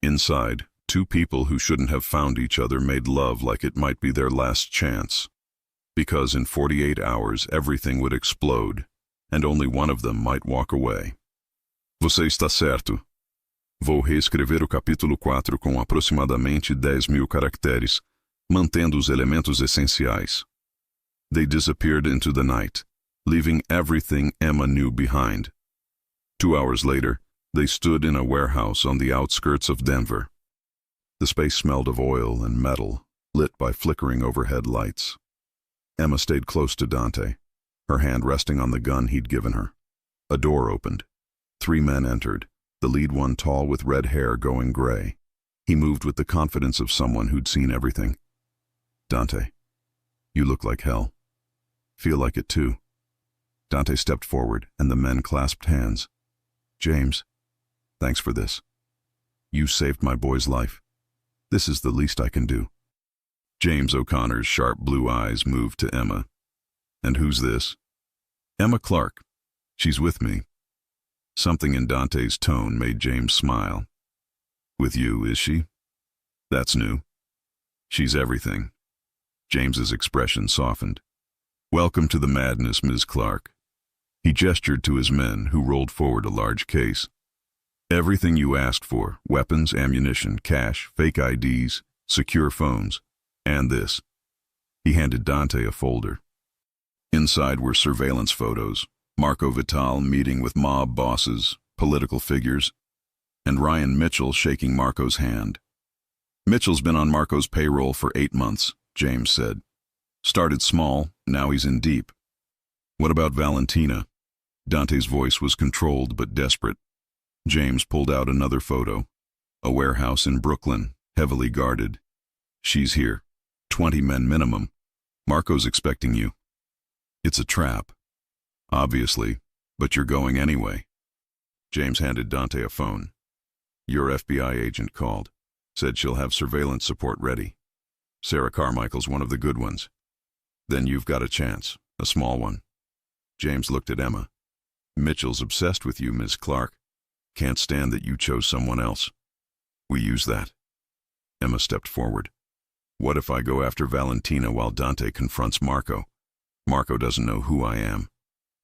Inside, 2 people who shouldn't have found each other made love like it might be their last chance. Because in 48 hours everything would explode, and only one of them might walk away. Você está certo. Vou reescrever o capítulo 4 com aproximadamente 10.000 caracteres, mantendo os elementos essenciais. They disappeared into the night, leaving everything Emma knew behind. 2 hours later, they stood in a warehouse on the outskirts of Denver. The space smelled of oil and metal, lit by flickering overhead lights. Emma stayed close to Dante, her hand resting on the gun he'd given her. A door opened. 3 men entered, the lead one tall with red hair going gray. He moved with the confidence of someone who'd seen everything. "Dante, you look like hell. Feel like it too." Dante stepped forward, and the men clasped hands. "James, thanks for this. You saved my boy's life. This is the least I can do." James O'Connor's sharp blue eyes moved to Emma. "And who's this?" "Emma Clark. She's with me." Something in Dante's tone made James smile. "With you, is she? That's new." "She's everything." James's expression softened. "Welcome to the madness, Ms. Clark." He gestured to his men, who rolled forward a large case. "Everything you asked for: weapons, ammunition, cash, fake IDs, secure phones, and this." He handed Dante a folder. Inside were surveillance photos, Marco Vital meeting with mob bosses, political figures, and Ryan Mitchell shaking Marco's hand. "Mitchell's been on Marco's payroll for 8 months, James said. "Started small, now he's in deep." "What about Valentina?" Dante's voice was controlled but desperate. James pulled out another photo. A warehouse in Brooklyn, heavily guarded. "She's here. 20 men minimum. Marco's expecting you." "It's a trap." "Obviously, but you're going anyway." James handed Dante a phone. "Your FBI agent called. Said she'll have surveillance support ready. Sarah Carmichael's one of the good ones. Then you've got a chance, a small one." James looked at Emma. "Mitchell's obsessed with you, Ms. Clark. Can't stand that you chose someone else. We use that." Emma stepped forward. "What if I go after Valentina while Dante confronts Marco? Marco doesn't know who I am.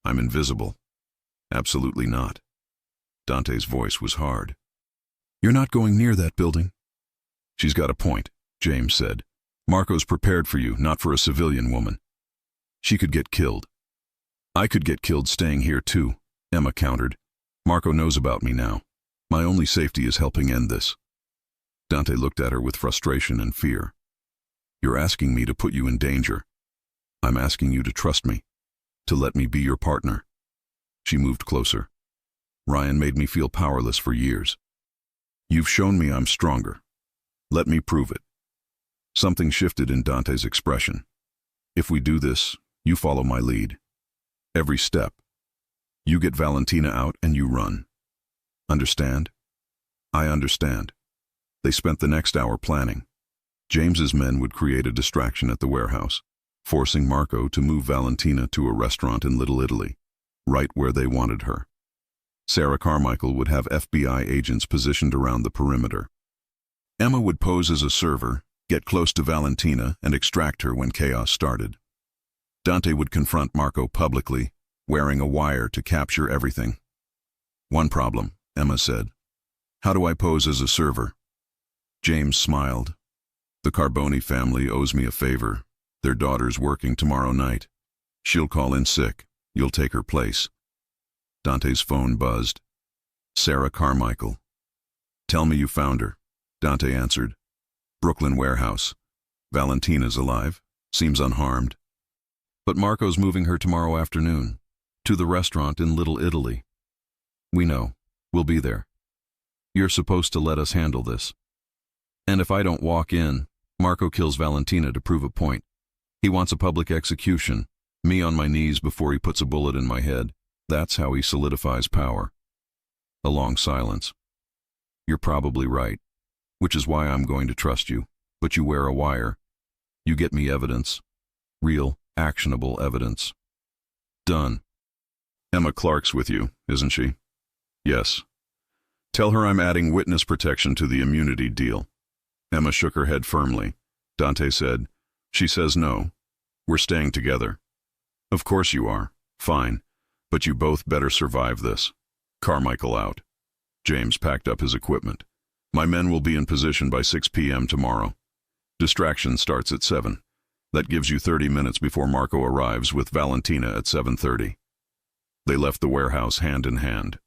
I'm invisible." "Absolutely not." Dante's voice was hard. "You're not going near that building." "She's got a point," James said. "Marco's prepared for you, not for a civilian woman. She could get killed." "I could get killed staying here too," Emma countered. "Marco knows about me now. My only safety is helping end this." Dante looked at her with frustration and fear. "You're asking me to put you in danger. I'm asking you to trust me, to let me be your partner." She moved closer. "Ryan made me feel powerless for years. You've shown me I'm stronger. Let me prove it." Something shifted in Dante's expression. "If we do this, you follow my lead. Every step. You get Valentina out and you run. Understand?" "I understand." They spent the next hour planning. James's men would create a distraction at the warehouse, forcing Marco to move Valentina to a restaurant in Little Italy, right where they wanted her. Sarah Carmichael would have FBI agents positioned around the perimeter. Emma would pose as a server, get close to Valentina, and extract her when chaos started. Dante would confront Marco publicly, wearing a wire to capture everything. "One problem," Emma said. "How do I pose as a server?" James smiled. "The Carboni family owes me a favor. Their daughter's working tomorrow night. She'll call in sick. You'll take her place." Dante's phone buzzed. "Sarah Carmichael." "Tell me you found her," Dante answered. "Brooklyn warehouse. Valentina's alive. Seems unharmed. But Marco's moving her tomorrow afternoon, to the restaurant in Little Italy." "We know. We'll be there. You're supposed to let us handle this. And if I don't walk in, Marco kills Valentina to prove a point. He wants a public execution, me on my knees before he puts a bullet in my head. That's how he solidifies power." A long silence. "You're probably right, which is why I'm going to trust you. But you wear a wire. You get me evidence. Real, actionable evidence." "Done." "Emma Clark's with you, isn't she?" "Yes." "Tell her I'm adding witness protection to the immunity deal." Emma shook her head firmly. Dante said, "She says no. We're staying together." "Of course you are. Fine. But you both better survive this." Carmichael out. James packed up his equipment. "My men will be in position by 6 p.m. tomorrow. Distraction starts at 7. That gives you 30 minutes before Marco arrives with Valentina at 7:30. They left the warehouse hand in hand.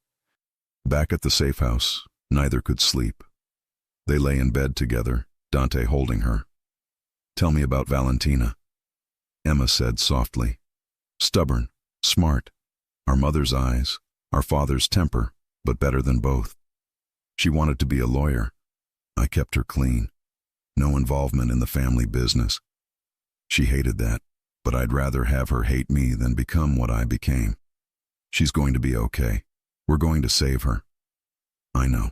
Back at the safe house, neither could sleep. They lay in bed together, Dante holding her. "Tell me about Valentina," Emma said softly. "Stubborn, smart, our mother's eyes, our father's temper. but better than both. She wanted to be a lawyer. I kept her clean. No involvement in the family business. She hated that, but I'd rather have her hate me than become what I became. She's going to be okay. We're going to save her. I know,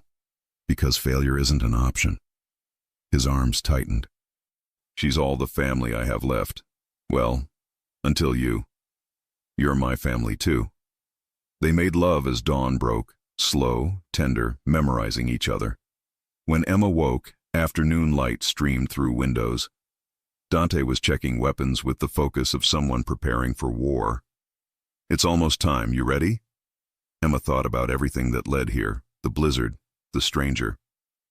because failure isn't an option. His arms tightened. She's all the family I have left. Well, until you. You're my family too. They made love as dawn broke, slow, tender, memorizing each other. When Emma woke, afternoon light streamed through windows. Dante was checking weapons with the focus of someone preparing for war. It's almost time, you ready? Emma thought about everything that led here, the blizzard, the stranger,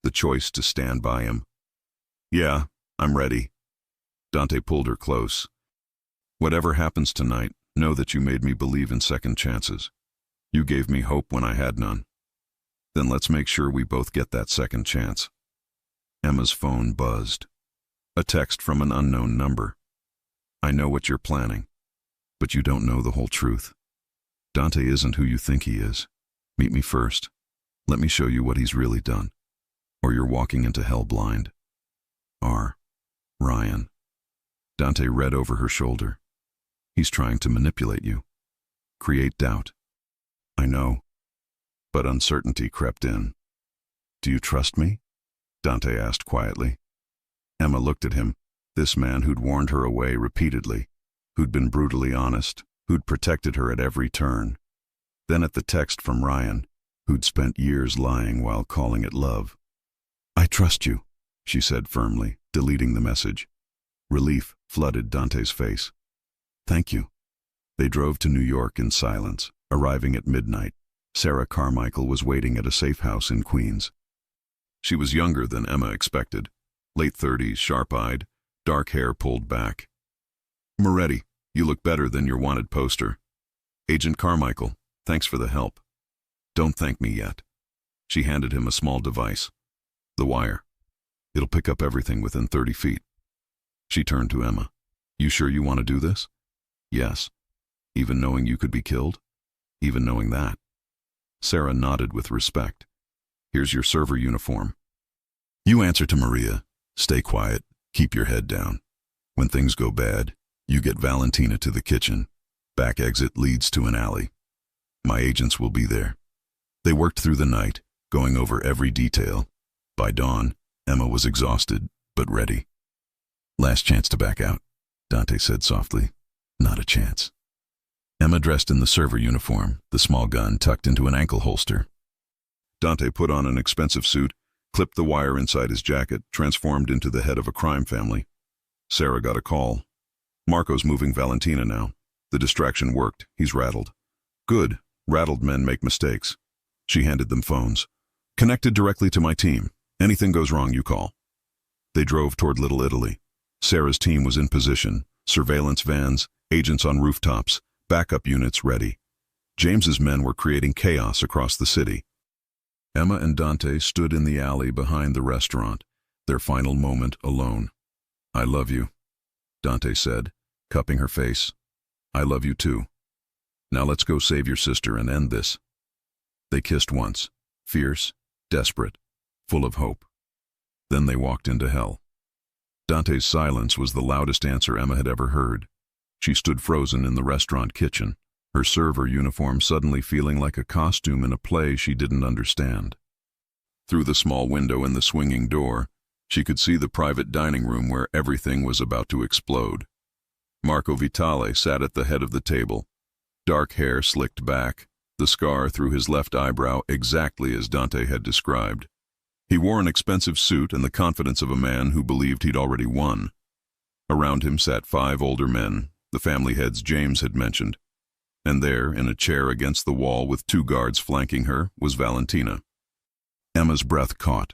the choice to stand by him. Yeah, I'm ready. Dante pulled her close. Whatever happens tonight, know that you made me believe in second chances. You gave me hope when I had none. Then let's make sure we both get that second chance. Emma's phone buzzed. A text from an unknown number. I know what you're planning, but you don't know the whole truth. Dante isn't who you think he is. Meet me first. Let me show you what he's really done. Or you're walking into hell blind. R. Ryan. Dante read over her shoulder. He's trying to manipulate you. Create doubt. I know. But uncertainty crept in. Do you trust me? Dante asked quietly. Emma looked at him, this man who'd warned her away repeatedly, who'd been brutally honest, who'd protected her at every turn. Then at the text from Ryan, who'd spent years lying while calling it love. I trust you, she said firmly, deleting the message. Relief flooded Dante's face. Thank you. They drove to New York in silence, arriving at midnight. Sarah Carmichael was waiting at a safe house in Queens. She was younger than Emma expected. Late 30s, sharp-eyed, dark hair pulled back. Moretti, you look better than your wanted poster. Agent Carmichael, thanks for the help. Don't thank me yet. She handed him a small device. The wire. It'll pick up everything within 30 feet. She turned to Emma. You sure you want to do this? Yes. Even knowing you could be killed? Even knowing that? Sarah nodded with respect. Here's your server uniform. You answer to Maria. Stay quiet. Keep your head down. When things go bad, you get Valentina to the kitchen. Back exit leads to an alley. My agents will be there. They worked through the night, going over every detail. By dawn, Emma was exhausted, but ready. Last chance to back out, Dante said softly. Not a chance. Emma dressed in the server uniform, the small gun tucked into an ankle holster. Dante put on an expensive suit, clipped the wire inside his jacket, transformed into the head of a crime family. Sarah got a call. Marco's moving Valentina now. The distraction worked. He's rattled. Good. Rattled men make mistakes. She handed them phones. Connected directly to my team. Anything goes wrong, you call. They drove toward Little Italy. Sarah's team was in position. Surveillance vans, agents on rooftops, backup units ready. James's men were creating chaos across the city. Emma and Dante stood in the alley behind the restaurant, their final moment alone. I love you, Dante said, cupping her face. I love you too. Now let's go save your sister and end this. They kissed once, fierce, desperate, full of hope. Then they walked into hell. Dante's silence was the loudest answer Emma had ever heard. She stood frozen in the restaurant kitchen, her server uniform suddenly feeling like a costume in a play she didn't understand. Through the small window in the swinging door, she could see the private dining room where everything was about to explode. Marco Vitale sat at the head of the table, dark hair slicked back, the scar through his left eyebrow exactly as Dante had described. He wore an expensive suit and the confidence of a man who believed he'd already won. Around him sat 5 older men, the family heads James had mentioned. And there, in a chair against the wall with 2 guards flanking her, was Valentina. Emma's breath caught.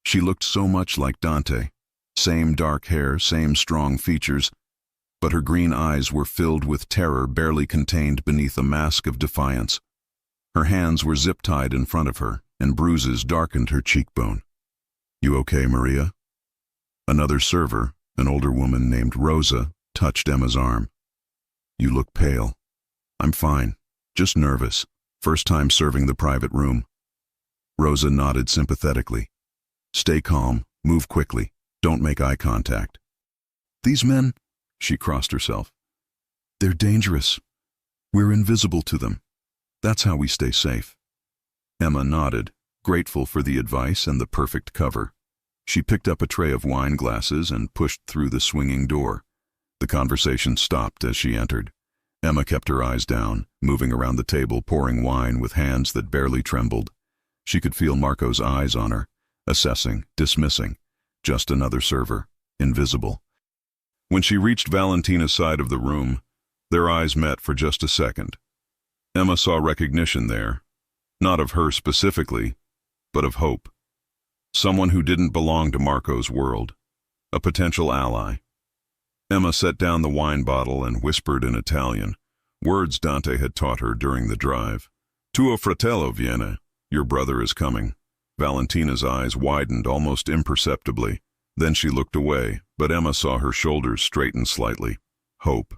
She looked so much like Dante. Same dark hair, same strong features, but her green eyes were filled with terror barely contained beneath a mask of defiance. Her hands were zip-tied in front of her, and bruises darkened her cheekbone. You okay, Maria? Another server, an older woman named Rosa, touched Emma's arm. You look pale. I'm fine, just nervous. First time serving the private room. Rosa nodded sympathetically. Stay calm, move quickly, don't make eye contact. These men, she crossed herself. They're dangerous. We're invisible to them. That's how we stay safe. Emma nodded, grateful for the advice and the perfect cover. She picked up a tray of wine glasses and pushed through the swinging door. The conversation stopped as she entered. Emma kept her eyes down, moving around the table, pouring wine with hands that barely trembled. She could feel Marco's eyes on her, assessing, dismissing. Just another server, invisible. When she reached Valentina's side of the room, their eyes met for just a second. Emma saw recognition there, not of her specifically, but of hope. Someone who didn't belong to Marco's world, a potential ally. Emma set down the wine bottle and whispered in Italian, words Dante had taught her during the drive. Tuo fratello viene, your brother is coming. Valentina's eyes widened almost imperceptibly. Then she looked away, but Emma saw her shoulders straighten slightly. Hope.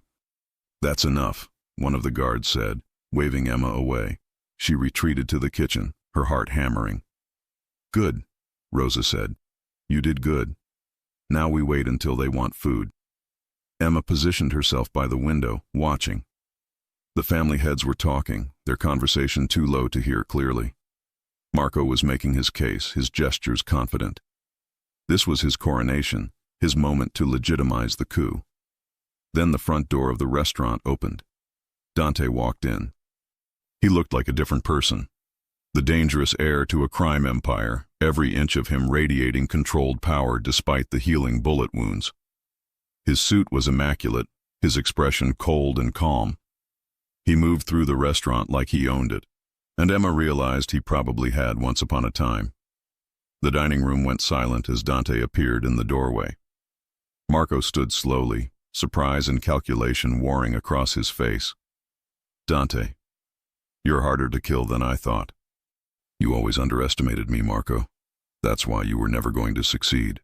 That's enough, one of the guards said, waving Emma away. She retreated to the kitchen, her heart hammering. Good, Rosa said. You did good. Now we wait until they want food. Emma positioned herself by the window, watching. The family heads were talking, their conversation too low to hear clearly. Marco was making his case, his gestures confident. This was his coronation, his moment to legitimize the coup. Then the front door of the restaurant opened. Dante walked in. He looked like a different person. The dangerous heir to a crime empire, every inch of him radiating controlled power despite the healing bullet wounds. His suit was immaculate, his expression cold and calm. He moved through the restaurant like he owned it, and Emma realized he probably had once upon a time. The dining room went silent as Dante appeared in the doorway. Marco stood slowly, surprise and calculation warring across his face. Dante, you're harder to kill than I thought. You always underestimated me, Marco. That's why you were never going to succeed.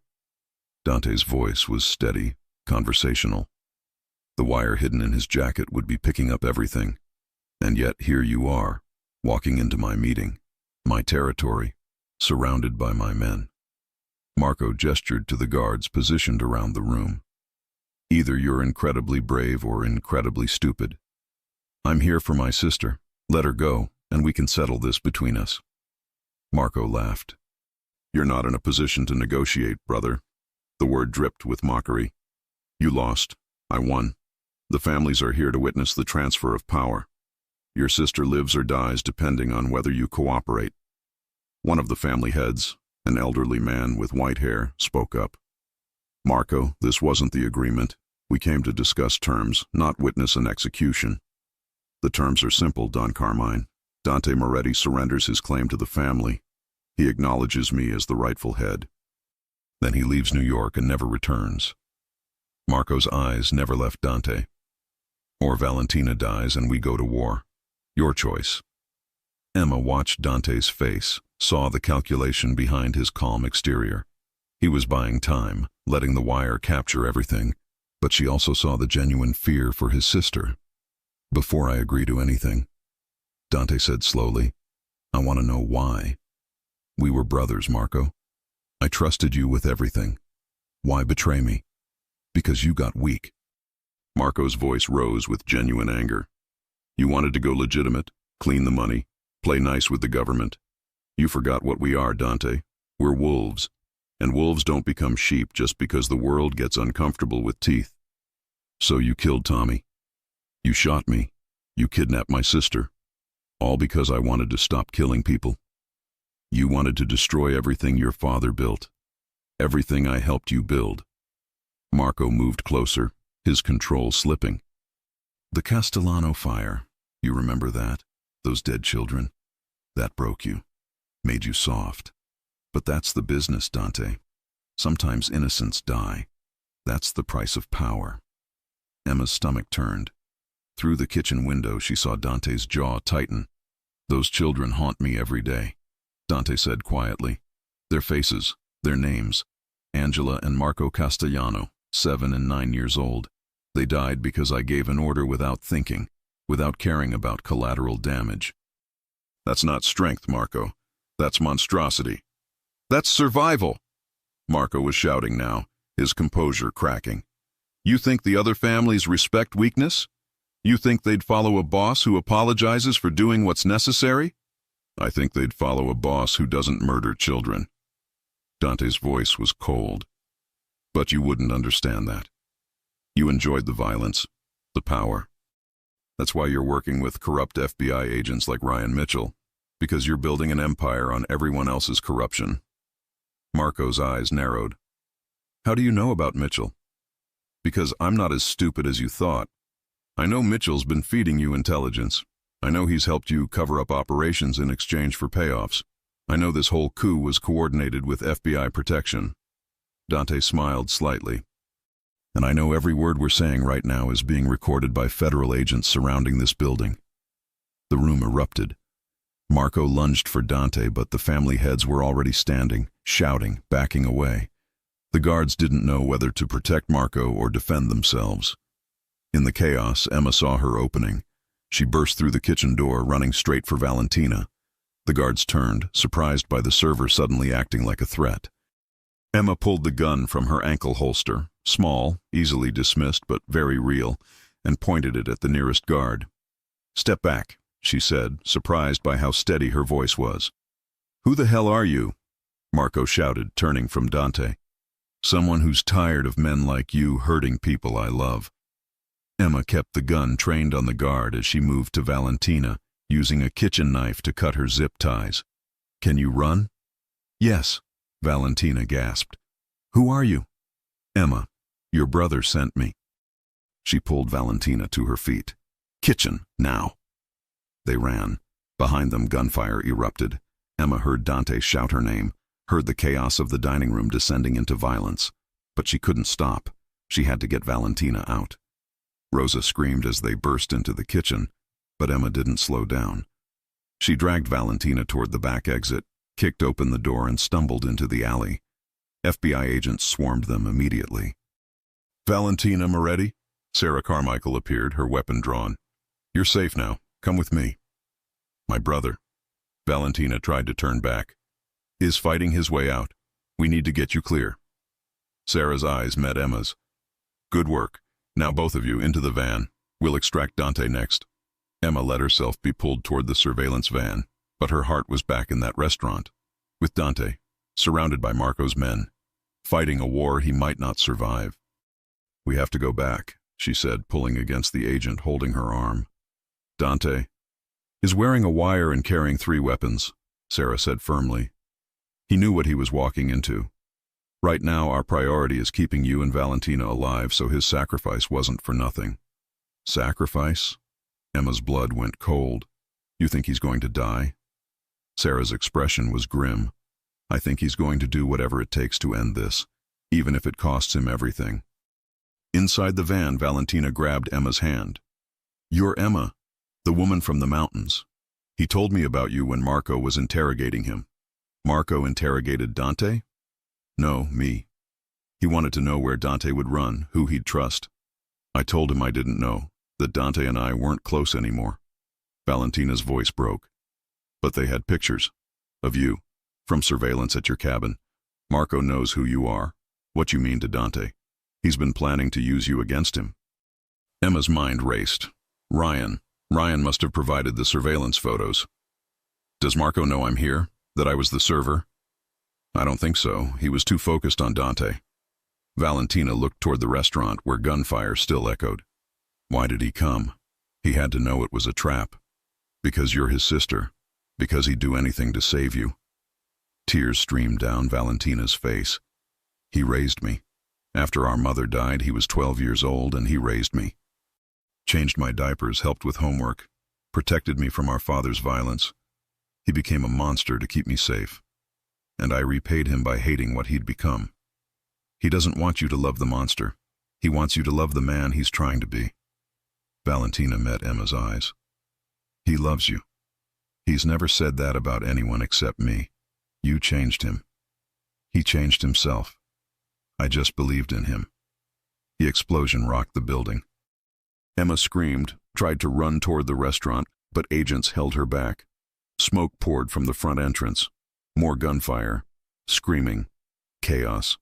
Dante's voice was steady, conversational. The wire hidden in his jacket would be picking up everything. And yet here you are, walking into my meeting, my territory, surrounded by my men. Marco gestured to the guards positioned around the room. Either you're incredibly brave or incredibly stupid. I'm here for my sister. Let her go, and we can settle this between us. Marco laughed. You're not in a position to negotiate, brother. The word dripped with mockery. You lost. I won. The families are here to witness the transfer of power. Your sister lives or dies depending on whether you cooperate. One of the family heads, an elderly man with white hair, spoke up. Marco, this wasn't the agreement. We came to discuss terms, not witness an execution. The terms are simple, Don Carmine. Dante Moretti surrenders his claim to the family. He acknowledges me as the rightful head. Then he leaves New York and never returns. Marco's eyes never left Dante. Or Valentina dies and we go to war. Your choice. Emma watched Dante's face, saw the calculation behind his calm exterior. He was buying time, letting the wire capture everything, but she also saw the genuine fear for his sister. Before I agree to anything, Dante said slowly, I want to know why. We were brothers, Marco. I trusted you with everything. Why betray me? Because you got weak. Marco's voice rose with genuine anger. You wanted to go legitimate, clean the money, play nice with the government. You forgot what we are, Dante. We're wolves. And wolves don't become sheep just because the world gets uncomfortable with teeth. So you killed Tommy. You shot me. You kidnapped my sister. All because I wanted to stop killing people. You wanted to destroy everything your father built. Everything I helped you build. Marco moved closer, his control slipping. The Castellano fire, you remember that? Those dead children? That broke you, made you soft. But that's the business, Dante. Sometimes innocents die. That's the price of power. Emma's stomach turned. Through the kitchen window, she saw Dante's jaw tighten. Those children haunt me every day, Dante said quietly. Their faces, their names. Angela and Marco Castellano, 7 and 9 years old. They died because I gave an order without thinking, without caring about collateral damage. That's not strength, Marco. That's monstrosity. That's survival. Marco was shouting now, his composure cracking. You think the other families respect weakness? You think they'd follow a boss who apologizes for doing what's necessary? I think they'd follow a boss who doesn't murder children. Dante's voice was cold. But you wouldn't understand that. You enjoyed the violence, the power. That's why you're working with corrupt FBI agents like Ryan Mitchell, because you're building an empire on everyone else's corruption. Marco's eyes narrowed. How do you know about Mitchell? Because I'm not as stupid as you thought. I know Mitchell's been feeding you intelligence. I know he's helped you cover up operations in exchange for payoffs. I know this whole coup was coordinated with FBI protection. Dante smiled slightly. And I know every word we're saying right now is being recorded by federal agents surrounding this building. The room erupted. Marco lunged for Dante, but the family heads were already standing, shouting, backing away. The guards didn't know whether to protect Marco or defend themselves. In the chaos, Emma saw her opening. She burst through the kitchen door, running straight for Valentina. The guards turned, surprised by the server suddenly acting like a threat. Emma pulled the gun from her ankle holster, small, easily dismissed but very real, and pointed it at the nearest guard. "Step back," she said, surprised by how steady her voice was. "Who the hell are you?" Marco shouted, turning from Dante. "Someone who's tired of men like you hurting people I love." Emma kept the gun trained on the guard as she moved to Valentina, using a kitchen knife to cut her zip ties. "Can you run?" "Yes," Valentina gasped. "Who are you?" "Emma. Your brother sent me." She pulled Valentina to her feet. "Kitchen, now." They ran. Behind them, gunfire erupted. Emma heard Dante shout her name, heard the chaos of the dining room descending into violence. But she couldn't stop. She had to get Valentina out. Rosa screamed as they burst into the kitchen, but Emma didn't slow down. She dragged Valentina toward the back exit, kicked open the door, and stumbled into the alley. FBI agents swarmed them immediately. "Valentina Moretti?" Sarah Carmichael appeared, her weapon drawn. "You're safe now. Come with me." "My brother." Valentina tried to turn back. "Is fighting his way out. We need to get you clear." Sarah's eyes met Emma's. "Good work. Now both of you into the van. We'll extract Dante next." Emma let herself be pulled toward the surveillance van, but her heart was back in that restaurant, with Dante, surrounded by Marco's men, fighting a war he might not survive. "We have to go back," she said, pulling against the agent holding her arm. "Dante is wearing a wire and carrying 3 weapons," Sarah said firmly. "He knew what he was walking into. Right now, our priority is keeping you and Valentina alive, so his sacrifice wasn't for nothing." "Sacrifice?" Emma's blood went cold. "You think he's going to die?" Sarah's expression was grim. "I think he's going to do whatever it takes to end this, even if it costs him everything." Inside the van, Valentina grabbed Emma's hand. "You're Emma, the woman from the mountains. He told me about you when Marco was interrogating him." "Marco interrogated Dante?" "No, me. He wanted to know where Dante would run, who he'd trust. I told him I didn't know, that Dante and I weren't close anymore." Valentina's voice broke. "But they had pictures of you, from surveillance at your cabin. Marco knows who you are, what you mean to Dante. He's been planning to use you against him." Emma's mind raced. Ryan must have provided the surveillance photos. "Does Marco know I'm here, that I was the server?" "I don't think so. He was too focused on Dante." Valentina looked toward the restaurant where gunfire still echoed. "Why did he come? He had to know it was a trap. Because you're his sister. Because he'd do anything to save you." Tears streamed down Valentina's face. "He raised me. After our mother died, he was 12 years old, and he raised me. Changed my diapers, helped with homework, protected me from our father's violence. He became a monster to keep me safe. And I repaid him by hating what he'd become. He doesn't want you to love the monster. He wants you to love the man he's trying to be." Valentina met Emma's eyes. "He loves you. He's never said that about anyone except me. You changed him. He changed himself. I just believed in him." The explosion rocked the building. Emma screamed, tried to run toward the restaurant, but agents held her back. Smoke poured from the front entrance. More gunfire, screaming, chaos.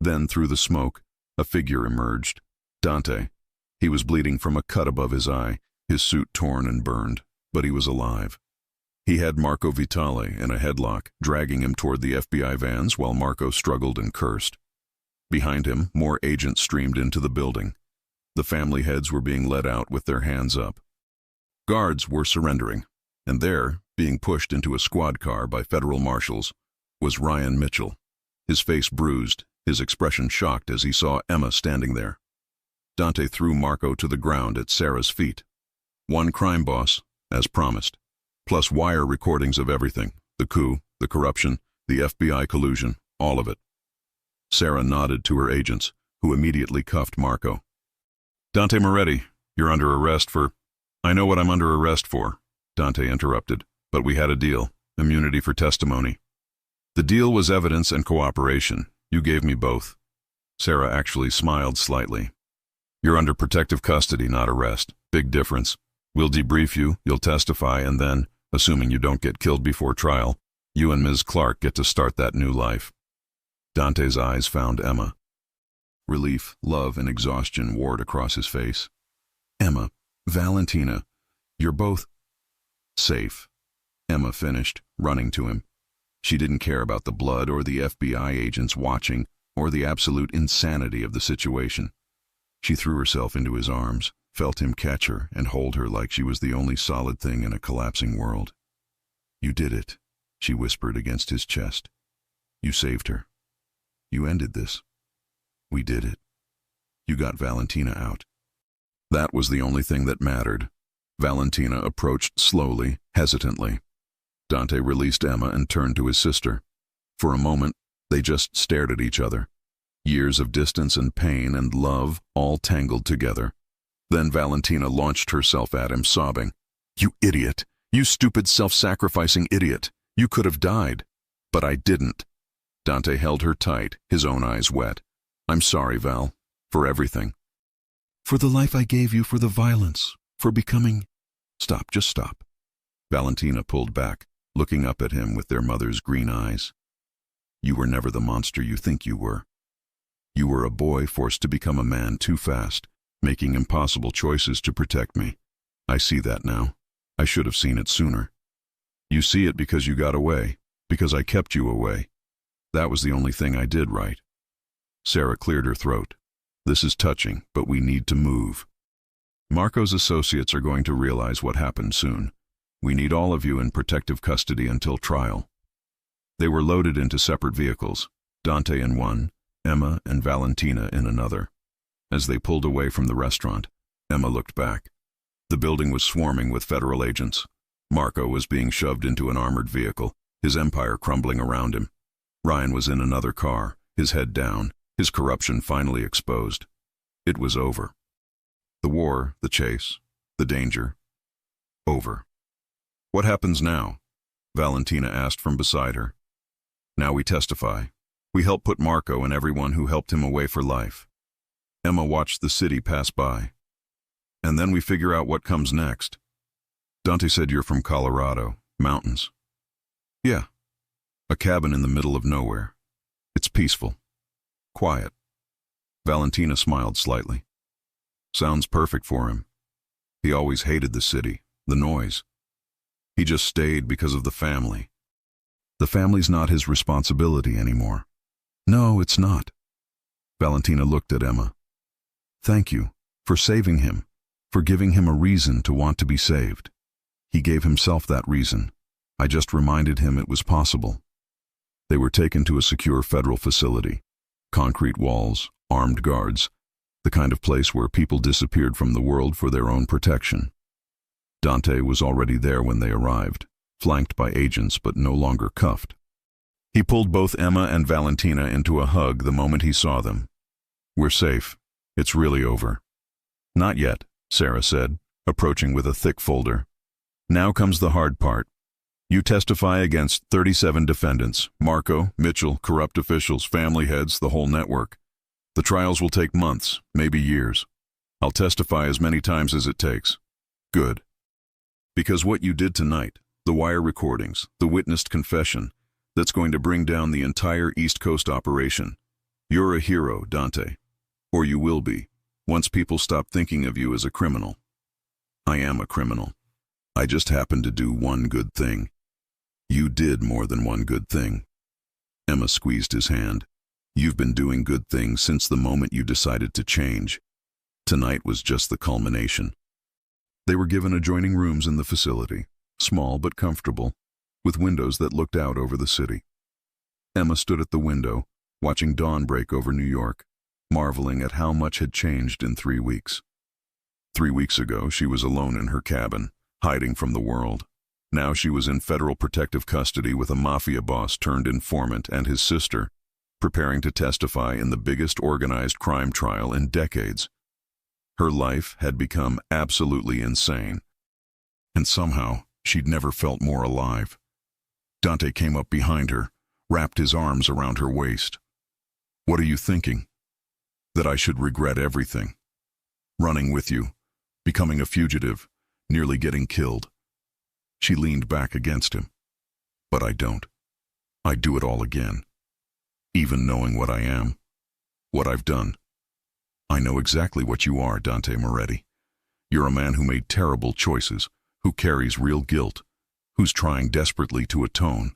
Then, through the smoke, a figure emerged. Dante. He was bleeding from a cut above his eye, his suit torn and burned, but he was alive. He had Marco Vitale in a headlock, dragging him toward the FBI vans while Marco struggled and cursed. Behind him, more agents streamed into the building. The family heads were being led out with their hands up. Guards were surrendering, and there, being pushed into a squad car by federal marshals, was Ryan Mitchell, his face bruised, his expression shocked as he saw Emma standing there. Dante threw Marco to the ground at Sarah's feet. One crime boss, as promised, plus wire recordings of everything, the coup, the corruption, the FBI collusion, all of it. Sarah nodded to her agents, who immediately cuffed Marco. Dante Moretti, you're under arrest for... I know what I'm under arrest for, Dante interrupted, but we had a deal, immunity for testimony. The deal was evidence and cooperation. You gave me both. Sarah actually smiled slightly. You're under protective custody, not arrest. Big difference. We'll debrief you, you'll testify, and then, assuming you don't get killed before trial, you and Ms. Clark get to start that new life. Dante's eyes found Emma. Relief, love, and exhaustion warred across his face. Emma, Valentina, you're both safe. Emma finished, running to him. She didn't care about the blood or the FBI agents watching or the absolute insanity of the situation. She threw herself into his arms, felt him catch her and hold her like she was the only solid thing in a collapsing world. You did it, she whispered against his chest. You saved her. You ended this. We did it. You got Valentina out. That was the only thing that mattered. Valentina approached slowly, hesitantly. Dante released Emma and turned to his sister. For a moment, they just stared at each other. Years of distance and pain and love all tangled together. Then Valentina launched herself at him, sobbing. You idiot! You stupid self-sacrificing idiot! You could have died. But I didn't. Dante held her tight, his own eyes wet. I'm sorry, Val. For everything. For the life I gave you, for the violence, for becoming... Stop, just stop. Valentina pulled back, looking up at him with their mother's green eyes. You were never the monster you think you were. You were a boy forced to become a man too fast, making impossible choices to protect me. I see that now. I should have seen it sooner. You see it because you got away, because I kept you away. That was the only thing I did right. Sarah cleared her throat. This is touching, but we need to move. Marco's associates are going to realize what happened soon. We need all of you in protective custody until trial. They were loaded into separate vehicles, Dante in one, Emma and Valentina in another. As they pulled away from the restaurant, Emma looked back. The building was swarming with federal agents. Marco was being shoved into an armored vehicle, his empire crumbling around him. Ryan was in another car, his head down, his corruption finally exposed. It was over. The war, the chase, the danger. Over. What happens now? Valentina asked from beside her. Now we testify. We help put Marco and everyone who helped him away for life. Emma watched the city pass by. And then we figure out what comes next. Dante said you're from Colorado, mountains. Yeah. A cabin in the middle of nowhere. It's peaceful. Quiet. Valentina smiled slightly. Sounds perfect for him. He always hated the city, the noise. He just stayed because of the family. The family's not his responsibility anymore. No, it's not. Valentina looked at Emma. Thank you for saving him, for giving him a reason to want to be saved. He gave himself that reason. I just reminded him it was possible. They were taken to a secure federal facility. Concrete walls, armed guards, the kind of place where people disappeared from the world for their own protection. Dante was already there when they arrived, flanked by agents but no longer cuffed. He pulled both Emma and Valentina into a hug the moment he saw them. We're safe. It's really over. Not yet, Sarah said, approaching with a thick folder. Now comes the hard part. You testify against 37 defendants, Marco, Mitchell, corrupt officials, family heads, the whole network. The trials will take months, maybe years. I'll testify as many times as it takes. Good. Because what you did tonight, the wire recordings, the witnessed confession, that's going to bring down the entire East Coast operation. You're a hero, Dante. Or you will be, once people stop thinking of you as a criminal. I am a criminal. I just happened to do one good thing. You did more than one good thing. Emma squeezed his hand. You've been doing good things since the moment you decided to change. Tonight was just the culmination. They were given adjoining rooms in the facility, small but comfortable, with windows that looked out over the city. Emma stood at the window, watching dawn break over New York, marveling at how much had changed in 3 weeks. 3 weeks ago, she was alone in her cabin, hiding from the world. Now she was in federal protective custody with a Mafia boss turned informant and his sister, preparing to testify in the biggest organized crime trial in decades. Her life had become absolutely insane. And somehow, she'd never felt more alive. Dante came up behind her, wrapped his arms around her waist. What are you thinking? That I should regret everything. Running with you, becoming a fugitive, nearly getting killed. She leaned back against him. But I don't. I'd do it all again. Even knowing what I am, what I've done. I know exactly what you are, Dante Moretti. You're a man who made terrible choices, who carries real guilt, who's trying desperately to atone.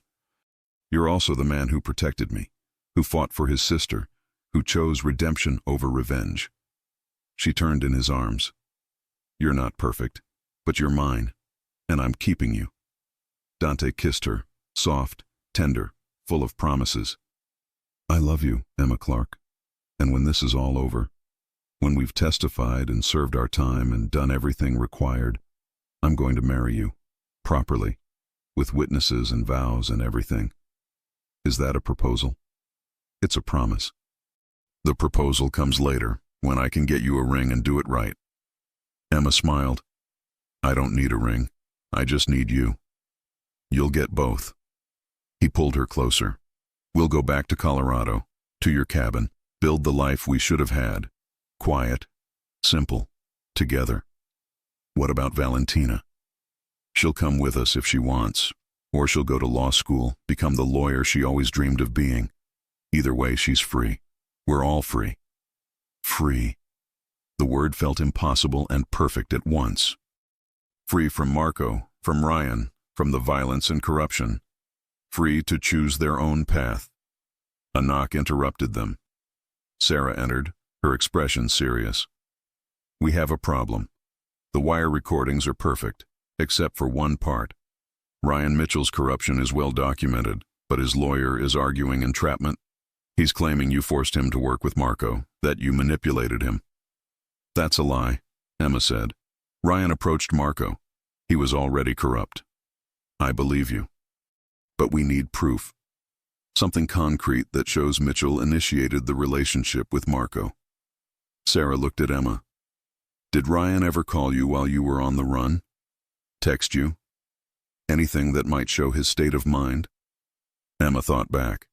You're also the man who protected me, who fought for his sister, who chose redemption over revenge. She turned in his arms. You're not perfect, but you're mine, and I'm keeping you. Dante kissed her, soft, tender, full of promises. I love you, Emma Clark, and when this is all over, when we've testified and served our time and done everything required, I'm going to marry you, properly, with witnesses and vows and everything. Is that a proposal? It's a promise. The proposal comes later, when I can get you a ring and do it right. Emma smiled. I don't need a ring. I just need you. You'll get both. He pulled her closer. We'll go back to Colorado, to your cabin, build the life we should have had. Quiet, simple, together. What about Valentina? She'll come with us if she wants, or she'll go to law school, become the lawyer she always dreamed of being. Either way, she's free. We're all free. Free. The word felt impossible and perfect at once. Free from Marco, from Ryan, from the violence and corruption. Free to choose their own path. A knock interrupted them. Sarah entered, her expression serious. We have a problem. The wire recordings are perfect, except for one part. Ryan Mitchell's corruption is well documented, but his lawyer is arguing entrapment. He's claiming you forced him to work with Marco, that you manipulated him. That's a lie, Emma said. Ryan approached Marco. He was already corrupt. I believe you. But we need proof. Something concrete that shows Mitchell initiated the relationship with Marco. Sarah looked at Emma. Did Ryan ever call you while you were on the run? Text you? Anything that might show his state of mind? Emma thought back.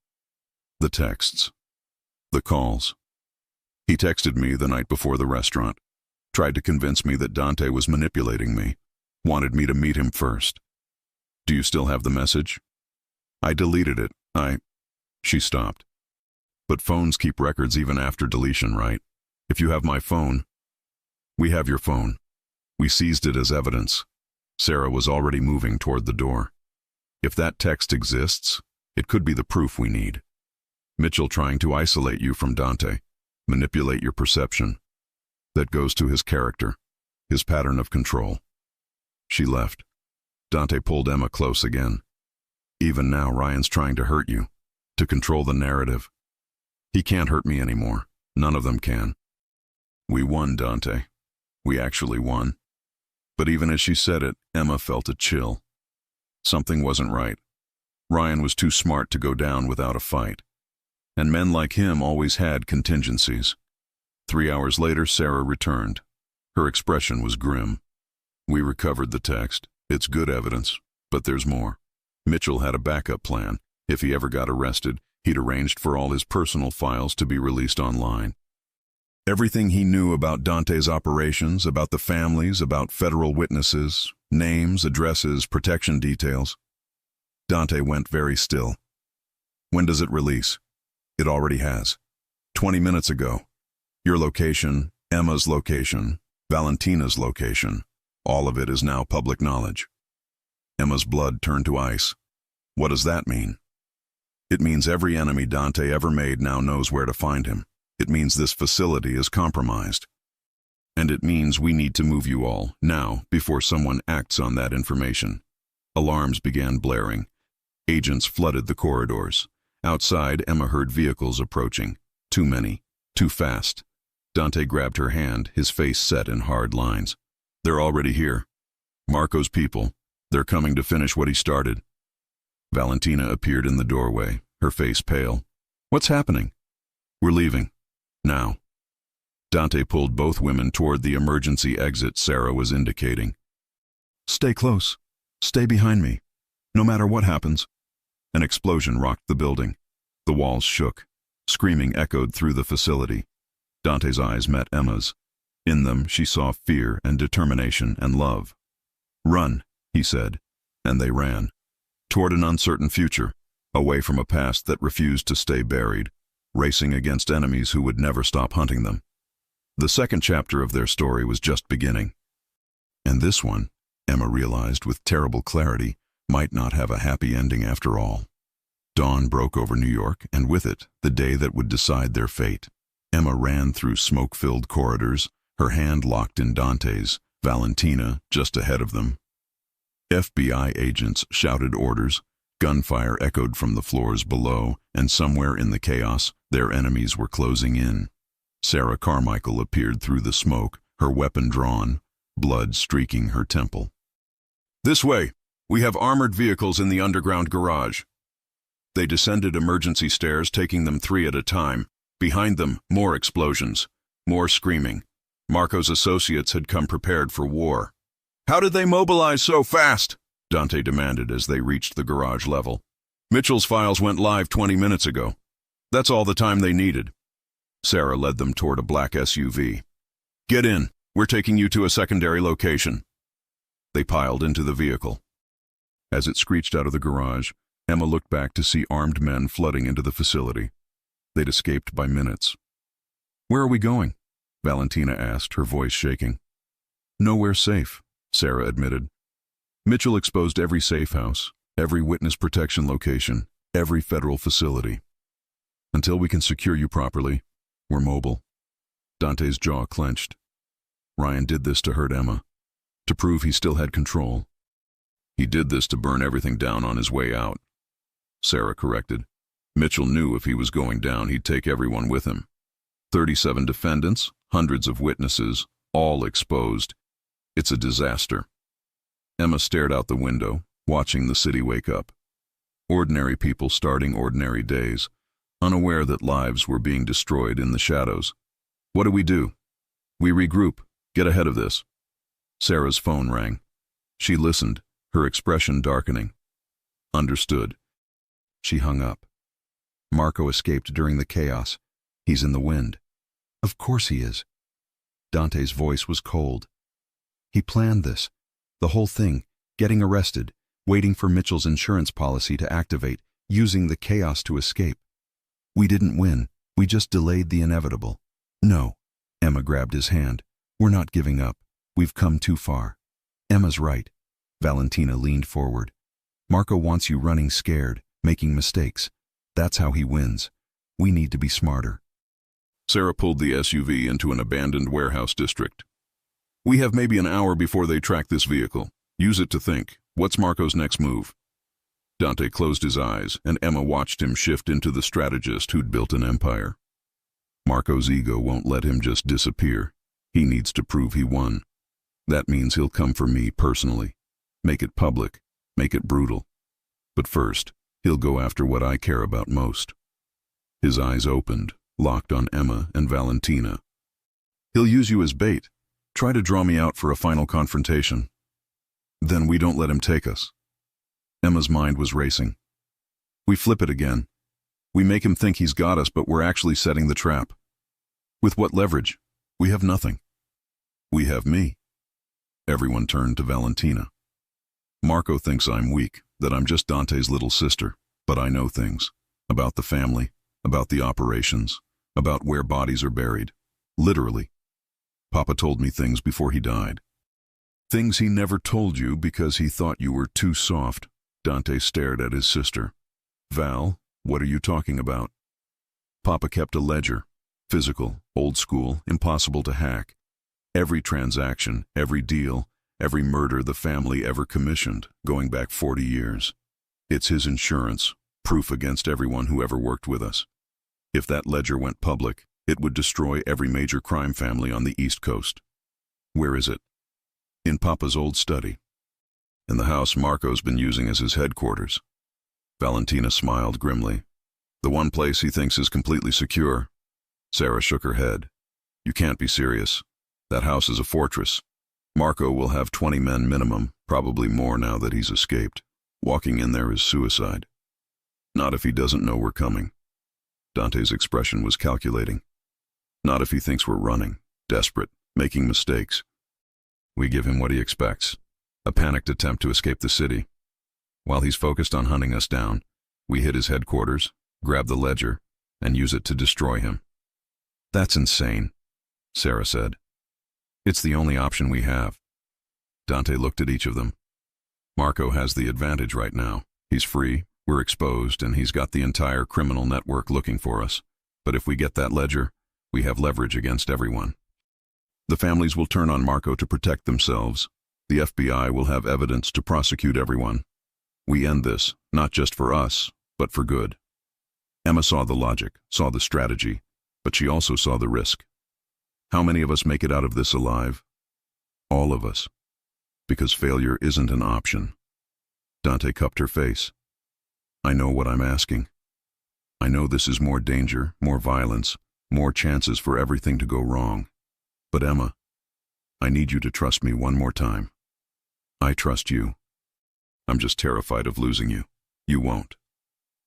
The texts. The calls. He texted me the night before the restaurant. Tried to convince me that Dante was manipulating me. Wanted me to meet him first. Do you still have the message? I deleted it. She stopped. But phones keep records even after deletion, right? If you have my phone. We have your phone. We seized it as evidence. Sarah was already moving toward the door. If that text exists, it could be the proof we need. Mitchell trying to isolate you from Dante, manipulate your perception. That goes to his character, his pattern of control. She left. Dante pulled Emma close again. Even now, Ryan's trying to hurt you, to control the narrative. He can't hurt me anymore. None of them can. We won, Dante. We actually won. But even as she said it, Emma felt a chill. Something wasn't right. Ryan was too smart to go down without a fight. And men like him always had contingencies. 3 hours later, Sarah returned. Her expression was grim. We recovered the text. It's good evidence, but there's more. Mitchell had a backup plan. If he ever got arrested, he'd arranged for all his personal files to be released online. Everything he knew about Dante's operations, about the families, about federal witnesses, names, addresses, protection details. Dante went very still. When does it release? It already has. 20 minutes ago. Your location, Emma's location, Valentina's location, all of it is now public knowledge. Emma's blood turned to ice. What does that mean? It means every enemy Dante ever made now knows where to find him. It means this facility is compromised. And it means we need to move you all, now, before someone acts on that information. Alarms began blaring. Agents flooded the corridors. Outside, Emma heard vehicles approaching. Too many. Too fast. Dante grabbed her hand, his face set in hard lines. They're already here. Marco's people. They're coming to finish what he started. Valentina appeared in the doorway, her face pale. What's happening? We're leaving. Now. Dante pulled both women toward the emergency exit Sarah was indicating. Stay close. Stay behind me. No matter what happens. An explosion rocked the building. The walls shook. Screaming echoed through the facility. Dante's eyes met Emma's. In them, she saw fear and determination and love. Run, he said, and they ran. Toward an uncertain future, away from a past that refused to stay buried, racing against enemies who would never stop hunting them. The second chapter of their story was just beginning. And this one, Emma realized with terrible clarity, might not have a happy ending after all. Dawn broke over New York, and with it, the day that would decide their fate. Emma ran through smoke-filled corridors, her hand locked in Dante's, Valentina just ahead of them. FBI agents shouted orders, gunfire echoed from the floors below, and somewhere in the chaos, their enemies were closing in. Sarah Carmichael appeared through the smoke, her weapon drawn, blood streaking her temple. This way! We have armored vehicles in the underground garage. They descended emergency stairs, taking them 3 at a time. Behind them, more explosions, more screaming. Marco's associates had come prepared for war. How did they mobilize so fast? Dante demanded as they reached the garage level. Mitchell's files went live 20 minutes ago. That's all the time they needed. Sarah led them toward a black SUV. Get in. We're taking you to a secondary location. They piled into the vehicle. As it screeched out of the garage, Emma looked back to see armed men flooding into the facility. They'd escaped by minutes. Where are we going? Valentina asked, her voice shaking. Nowhere safe, Sarah admitted. Mitchell exposed every safe house, every witness protection location, every federal facility. Until we can secure you properly, we're mobile. Dante's jaw clenched. Ryan did this to hurt Emma, to prove he still had control. He did this to burn everything down on his way out. Sarah corrected. Mitchell knew if he was going down, he'd take everyone with him. 37 defendants, hundreds of witnesses, all exposed. It's a disaster. Emma stared out the window, watching the city wake up. Ordinary people starting ordinary days, unaware that lives were being destroyed in the shadows. What do? We regroup. Get ahead of this. Sarah's phone rang. She listened, her expression darkening. Understood. She hung up. Marco escaped during the chaos. He's in the wind. Of course he is. Dante's voice was cold. He planned this. The whole thing, getting arrested, waiting for Mitchell's insurance policy to activate, using the chaos to escape. We didn't win. We just delayed the inevitable. No. Emma grabbed his hand. We're not giving up. We've come too far. Emma's right. Valentina leaned forward. Marco wants you running scared, making mistakes. That's how he wins. We need to be smarter. Sarah pulled the SUV into an abandoned warehouse district. We have maybe an hour before they track this vehicle. Use it to think. What's Marco's next move? Dante closed his eyes, and Emma watched him shift into the strategist who'd built an empire. Marco's ego won't let him just disappear. He needs to prove he won. That means he'll come for me personally. Make it public. Make it brutal. But first, he'll go after what I care about most. His eyes opened, locked on Emma and Valentina. He'll use you as bait. Try to draw me out for a final confrontation. Then we don't let him take us. Emma's mind was racing. We flip it again. We make him think he's got us, but we're actually setting the trap. With what leverage? We have nothing. We have me. Everyone turned to Valentina. Marco thinks I'm weak, that I'm just Dante's little sister, but I know things. About the family, about the operations, about where bodies are buried. Literally. Papa told me things before he died. Things he never told you because he thought you were too soft. Dante stared at his sister. Val, what are you talking about? Papa kept a ledger. Physical, old school, impossible to hack. Every transaction, every deal, every murder the family ever commissioned, going back 40 years. It's his insurance, proof against everyone who ever worked with us. If that ledger went public, it would destroy every major crime family on the East Coast. Where is it? In Papa's old study. In the house Marco's been using as his headquarters. Valentina smiled grimly. The one place he thinks is completely secure. Sarah shook her head. You can't be serious. That house is a fortress. Marco will have 20 men minimum, probably more now that he's escaped. Walking in there is suicide. Not if he doesn't know we're coming. Dante's expression was calculating. Not if he thinks we're running, desperate, making mistakes. We give him what he expects. A panicked attempt to escape the city. While he's focused on hunting us down, we hit his headquarters, grab the ledger, and use it to destroy him. That's insane, Sarah said. It's the only option we have. Dante looked at each of them. Marco has the advantage right now. He's free, we're exposed, and he's got the entire criminal network looking for us. But if we get that ledger, we have leverage against everyone. The families will turn on Marco to protect themselves. The FBI will have evidence to prosecute everyone. We end this, not just for us, but for good. Emma saw the logic, saw the strategy, but she also saw the risk. How many of us make it out of this alive? All of us. Because failure isn't an option. Dante cupped her face. I know what I'm asking. I know this is more danger, more violence, more chances for everything to go wrong. But Emma, I need you to trust me one more time. I trust you. I'm just terrified of losing you. You won't.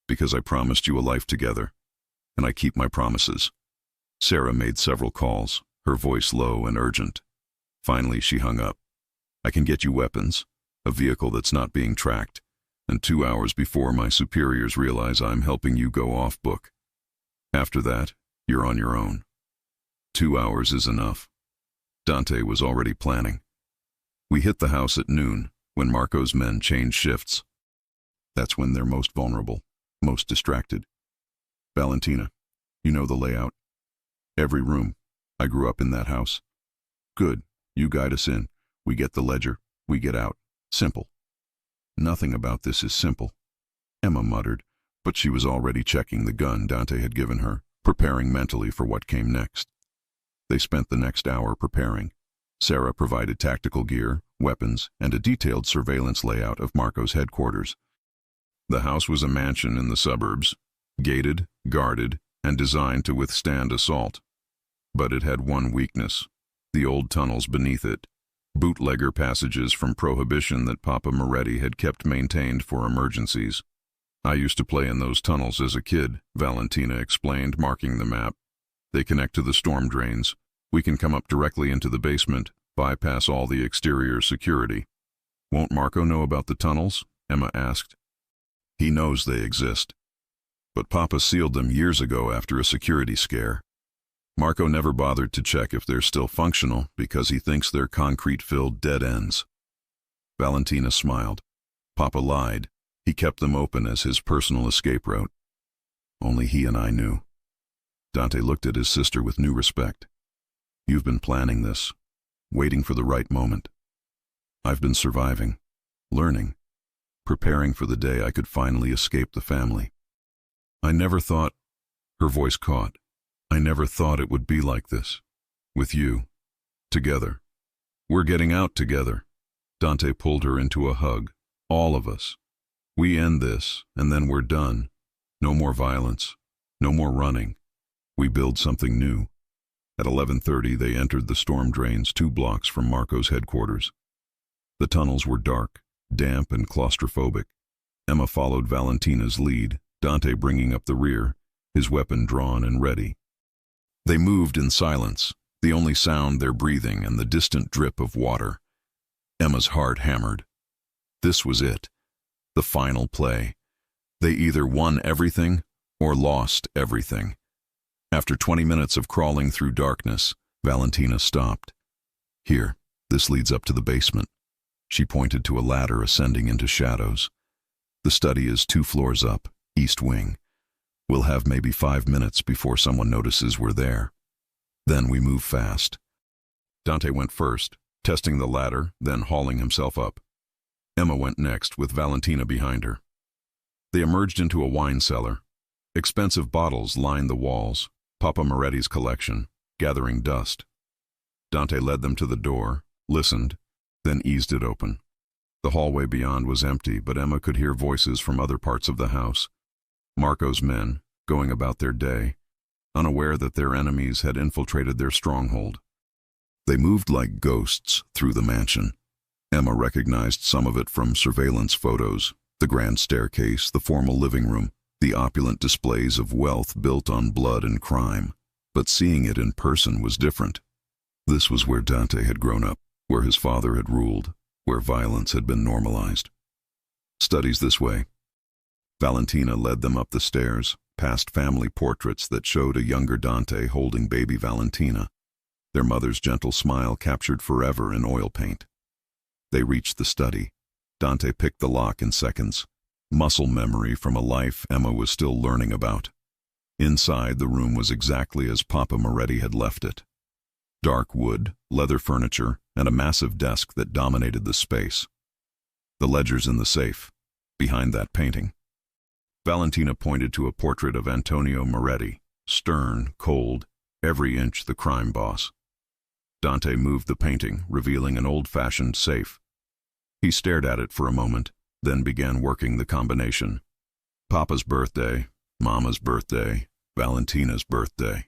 Because I promised you a life together. And I keep my promises. Sarah made several calls, her voice low and urgent. Finally, she hung up. I can get you weapons, a vehicle that's not being tracked, and 2 hours before my superiors realize I'm helping you go off book. After that, you're on your own. 2 hours is enough. Dante was already planning. We hit the house at noon, when Marco's men change shifts. That's when they're most vulnerable, most distracted. Valentina, you know the layout. Every room. I grew up in that house. Good. You guide us in. We get the ledger. We get out. Simple. Nothing about this is simple, Emma muttered, but she was already checking the gun Dante had given her, preparing mentally for what came next. They spent the next hour preparing. Sarah provided tactical gear, weapons, and a detailed surveillance layout of Marco's headquarters. The house was a mansion in the suburbs, gated, guarded, and designed to withstand assault. But it had one weakness, the old tunnels beneath it, bootlegger passages from Prohibition that Papa Moretti had kept maintained for emergencies. I used to play in those tunnels as a kid, Valentina explained, marking the map. They connect to the storm drains. We can come up directly into the basement, bypass all the exterior security. Won't Marco know about the tunnels? Emma asked. He knows they exist. But Papa sealed them years ago after a security scare. Marco never bothered to check if they're still functional because he thinks they're concrete-filled dead ends. Valentina smiled. Papa lied. He kept them open as his personal escape route. Only he and I knew. Dante looked at his sister with new respect. You've been planning this, waiting for the right moment. I've been surviving, learning, preparing for the day I could finally escape the family. I never thought, her voice caught, I never thought it would be like this. With you. Together. We're getting out together. Dante pulled her into a hug. All of us. We end this, and then we're done. No more violence. No more running. We build something new. At 11:30, they entered the storm drains 2 blocks from Marco's headquarters. The tunnels were dark, damp, and claustrophobic. Emma followed Valentina's lead, Dante bringing up the rear, his weapon drawn and ready. They moved in silence, the only sound their breathing and the distant drip of water. Emma's heart hammered. This was it. The final play. They either won everything or lost everything. After 20 minutes of crawling through darkness, Valentina stopped. Here, this leads up to the basement. She pointed to a ladder ascending into shadows. The study is 2 floors up, east wing. We'll have maybe 5 minutes before someone notices we're there. Then we move fast. Dante went first, testing the ladder, then hauling himself up. Emma went next, with Valentina behind her. They emerged into a wine cellar. Expensive bottles lined the walls, Papa Moretti's collection, gathering dust. Dante led them to the door, listened, then eased it open. The hallway beyond was empty, but Emma could hear voices from other parts of the house. Marco's men, going about their day, unaware that their enemies had infiltrated their stronghold. They moved like ghosts through the mansion. Emma recognized some of it from surveillance photos, the grand staircase, the formal living room, the opulent displays of wealth built on blood and crime. But seeing it in person was different. This was where Dante had grown up, where his father had ruled, where violence had been normalized. Studies this way. Valentina led them up the stairs, past family portraits that showed a younger Dante holding baby Valentina, their mother's gentle smile captured forever in oil paint. They reached the study. Dante picked the lock in seconds, muscle memory from a life Emma was still learning about. Inside, the room was exactly as Papa Moretti had left it. Dark wood, leather furniture, and a massive desk that dominated the space. The ledger's in the safe, behind that painting. Valentina pointed to a portrait of Antonio Moretti, stern, cold, every inch the crime boss. Dante moved the painting, revealing an old-fashioned safe. He stared at it for a moment, then began working the combination. Papa's birthday, Mama's birthday, Valentina's birthday.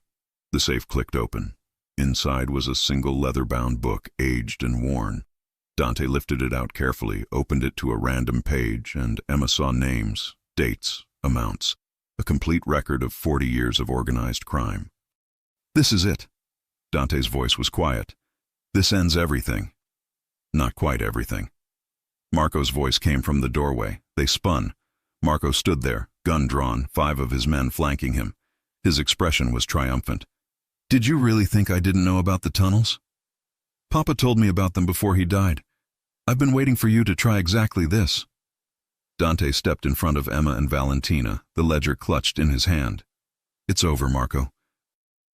The safe clicked open. Inside was a single leather-bound book, aged and worn. Dante lifted it out carefully, opened it to a random page, and Emma saw names, dates, amounts, a complete record of 40 years of organized crime. This is it. Dante's voice was quiet. This ends everything. Not quite everything. Marco's voice came from the doorway. They spun. Marco stood there, gun drawn, 5 of his men flanking him. His expression was triumphant. Did you really think I didn't know about the tunnels? Papa told me about them before he died. I've been waiting for you to try exactly this. Dante stepped in front of Emma and Valentina, the ledger clutched in his hand. It's over, Marco.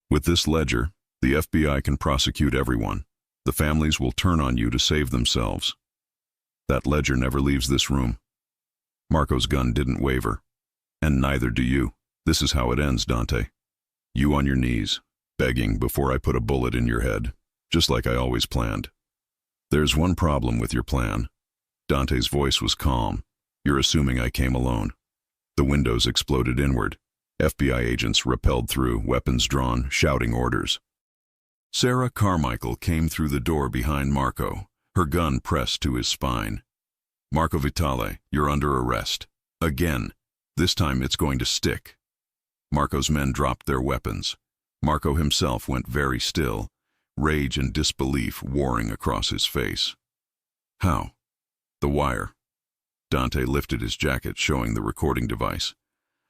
With this ledger, the FBI can prosecute everyone. The families will turn on you to save themselves. That ledger never leaves this room. Marco's gun didn't waver. And neither do you. This is how it ends, Dante. You on your knees, begging before I put a bullet in your head, just like I always planned. There's one problem with your plan. Dante's voice was calm. You're assuming I came alone. The windows exploded inward. FBI agents rappelled through, weapons drawn, shouting orders. Sarah Carmichael came through the door behind Marco, her gun pressed to his spine. Marco Vitale, you're under arrest. Again. This time it's going to stick. Marco's men dropped their weapons. Marco himself went very still, rage and disbelief warring across his face. How? The wire. Dante lifted his jacket, showing the recording device.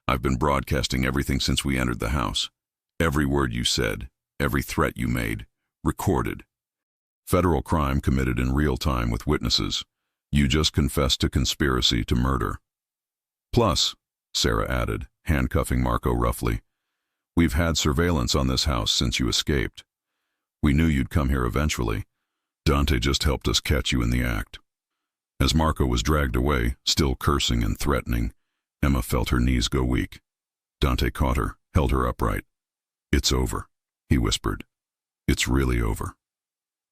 I've been broadcasting everything since we entered the house. Every word you said, every threat you made, recorded. Federal crime committed in real time with witnesses. You just confessed to conspiracy to murder. Plus, Sarah added, handcuffing Marco roughly, we've had surveillance on this house since you escaped. We knew you'd come here eventually. Dante just helped us catch you in the act. As Marco was dragged away, still cursing and threatening, Emma felt her knees go weak. Dante caught her, held her upright. It's over, he whispered. It's really over.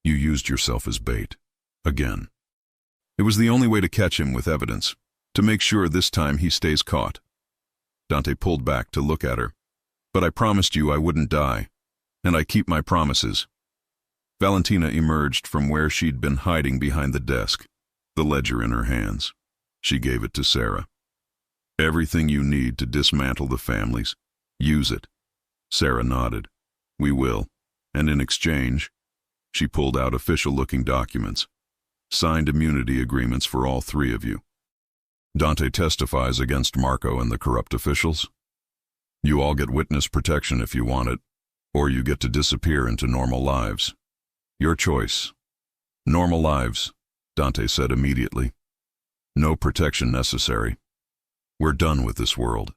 You used yourself as bait. Again. It was the only way to catch him with evidence, to make sure this time he stays caught. Dante pulled back to look at her. But I promised you I wouldn't die, and I keep my promises. Valentina emerged from where she'd been hiding behind the desk, the ledger in her hands. She gave it to Sarah. Everything you need to dismantle the families, use it. Sarah nodded. We will. And in exchange, she pulled out official-looking documents, signed immunity agreements for all 3 of you. Dante testifies against Marco and the corrupt officials. You all get witness protection if you want it, or you get to disappear into normal lives. Your choice. Normal lives, Dante said immediately. No protection necessary. We're done with this world.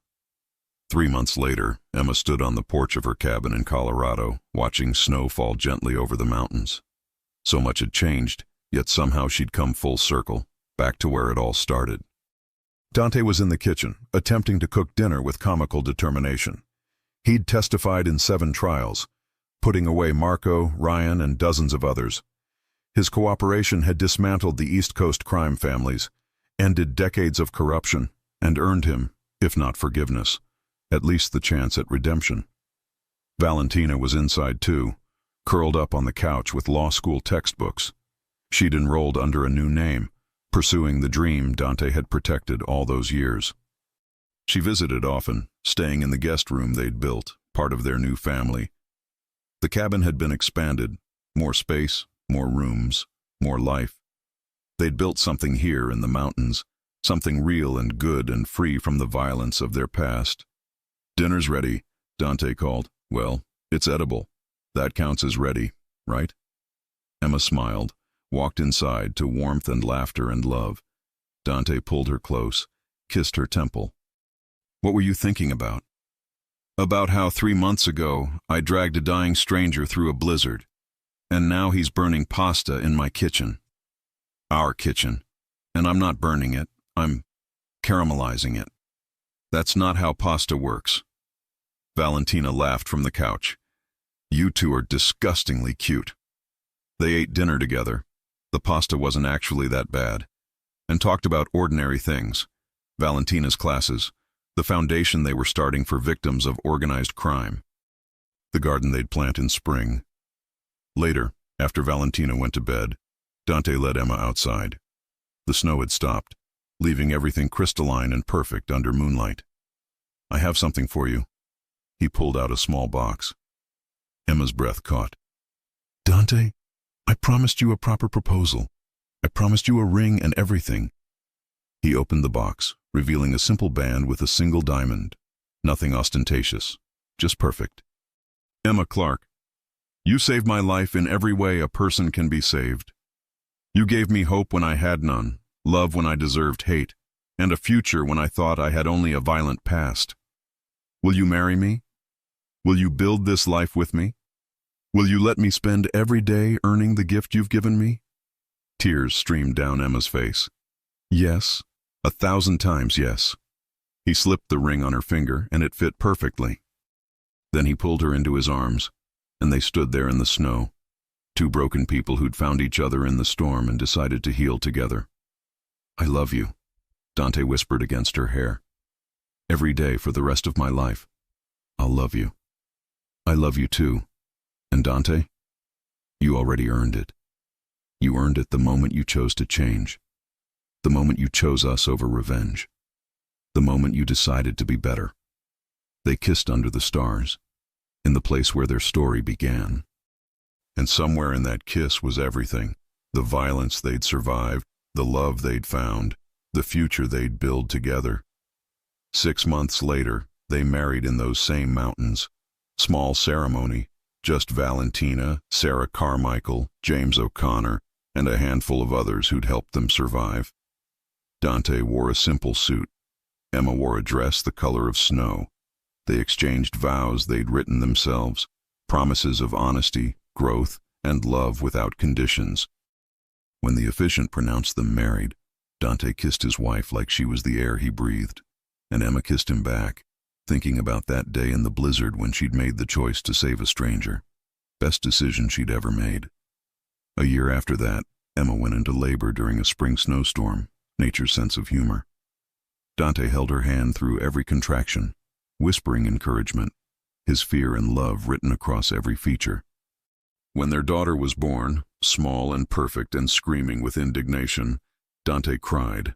3 months later, Emma stood on the porch of her cabin in Colorado, watching snow fall gently over the mountains. So much had changed, yet somehow she'd come full circle, back to where it all started. Dante was in the kitchen, attempting to cook dinner with comical determination. He'd testified in 7 trials, putting away Marco, Ryan, and dozens of others. His cooperation had dismantled the East Coast crime families, ended decades of corruption, and earned him, if not forgiveness, at least the chance at redemption. Valentina was inside too, curled up on the couch with law school textbooks. She'd enrolled under a new name, pursuing the dream Dante had protected all those years. She visited often, staying in the guest room they'd built, part of their new family. The cabin had been expanded, more space, more rooms, more life. They'd built something here in the mountains, something real and good and free from the violence of their past. Dinner's ready, Dante called. Well, it's edible. That counts as ready, right? Emma smiled, walked inside to warmth and laughter and love. Dante pulled her close, kissed her temple. What were you thinking about? About how 3 months ago I dragged a dying stranger through a blizzard, and now he's burning pasta in my kitchen. Our kitchen. And I'm not burning it, I'm caramelizing it. That's not how pasta works. Valentina laughed from the couch. You two are disgustingly cute. They ate dinner together. The pasta wasn't actually that bad. And talked about ordinary things. Valentina's classes, the foundation they were starting for victims of organized crime. The garden they'd plant in spring. Later, after Valentina went to bed, Dante led Emma outside. The snow had stopped, leaving everything crystalline and perfect under moonlight. I have something for you. He pulled out a small box. Emma's breath caught. Dante, I promised you a proper proposal. I promised you a ring and everything. He opened the box, revealing a simple band with a single diamond. Nothing ostentatious, just perfect. Emma Clark, you saved my life in every way a person can be saved. You gave me hope when I had none, love when I deserved hate, and a future when I thought I had only a violent past. Will you marry me? Will you build this life with me? Will you let me spend every day earning the gift you've given me? Tears streamed down Emma's face. Yes, 1,000 times yes. He slipped the ring on her finger, and it fit perfectly. Then he pulled her into his arms, and they stood there in the snow, 2 broken people who'd found each other in the storm and decided to heal together. I love you, Dante whispered against her hair. Every day for the rest of my life, I'll love you. I love you too. And Dante, you already earned it. You earned it the moment you chose to change. The moment you chose us over revenge. The moment you decided to be better. They kissed under the stars, in the place where their story began. And somewhere in that kiss was everything. The violence they'd survived, the love they'd found, the future they'd build together. 6 months later, they married in those same mountains. Small ceremony, just Valentina, Sarah Carmichael, James O'Connor, and a handful of others who'd helped them survive. Dante wore a simple suit. Emma wore a dress the color of snow. They exchanged vows they'd written themselves, promises of honesty, growth, and love without conditions. When the officiant pronounced them married, Dante kissed his wife like she was the air he breathed, and Emma kissed him back, thinking about that day in the blizzard when she'd made the choice to save a stranger. Best decision she'd ever made. A year after that, Emma went into labor during a spring snowstorm, nature's sense of humor. Dante held her hand through every contraction, whispering encouragement, his fear and love written across every feature. When their daughter was born, small and perfect and screaming with indignation, Dante cried.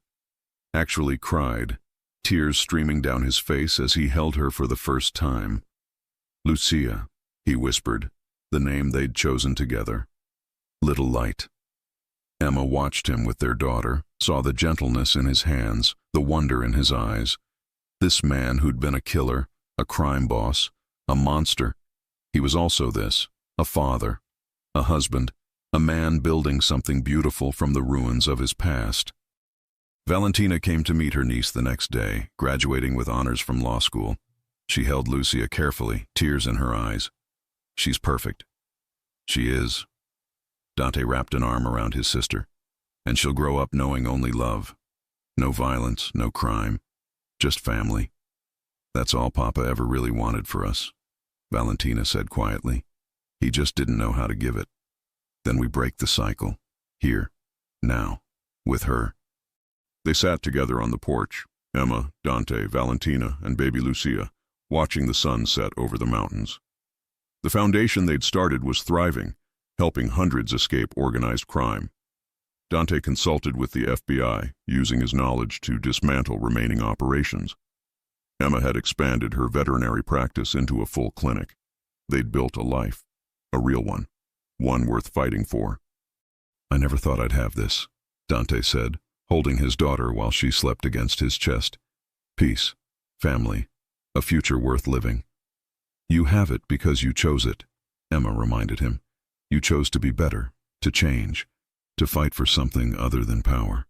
Actually cried, tears streaming down his face as he held her for the first time. Lucia, he whispered, the name they'd chosen together. Little light. Emma watched him with their daughter, saw the gentleness in his hands, the wonder in his eyes. This man who'd been a killer, a crime boss, a monster. He was also this, a father, a husband, a man building something beautiful from the ruins of his past. Valentina came to meet her niece the next day, graduating with honors from law school. She held Lucia carefully, tears in her eyes. "She's perfect." "She is." Dante wrapped an arm around his sister. "And she'll grow up knowing only love. No violence, no crime, just family. That's all Papa ever really wanted for us," Valentina said quietly. "He just didn't know how to give it. Then we break the cycle, here, now, with her." They sat together on the porch, Emma, Dante, Valentina, and baby Lucia, watching the sun set over the mountains. The foundation they'd started was thriving, helping hundreds escape organized crime. Dante consulted with the FBI, using his knowledge to dismantle remaining operations. Emma had expanded her veterinary practice into a full clinic. They'd built a life, a real one worth fighting for. "I never thought I'd have this," Dante said, holding his daughter while she slept against his chest. "Peace, family, a future worth living." "You have it because you chose it," Emma reminded him. "You chose to be better, to change, to fight for something other than power."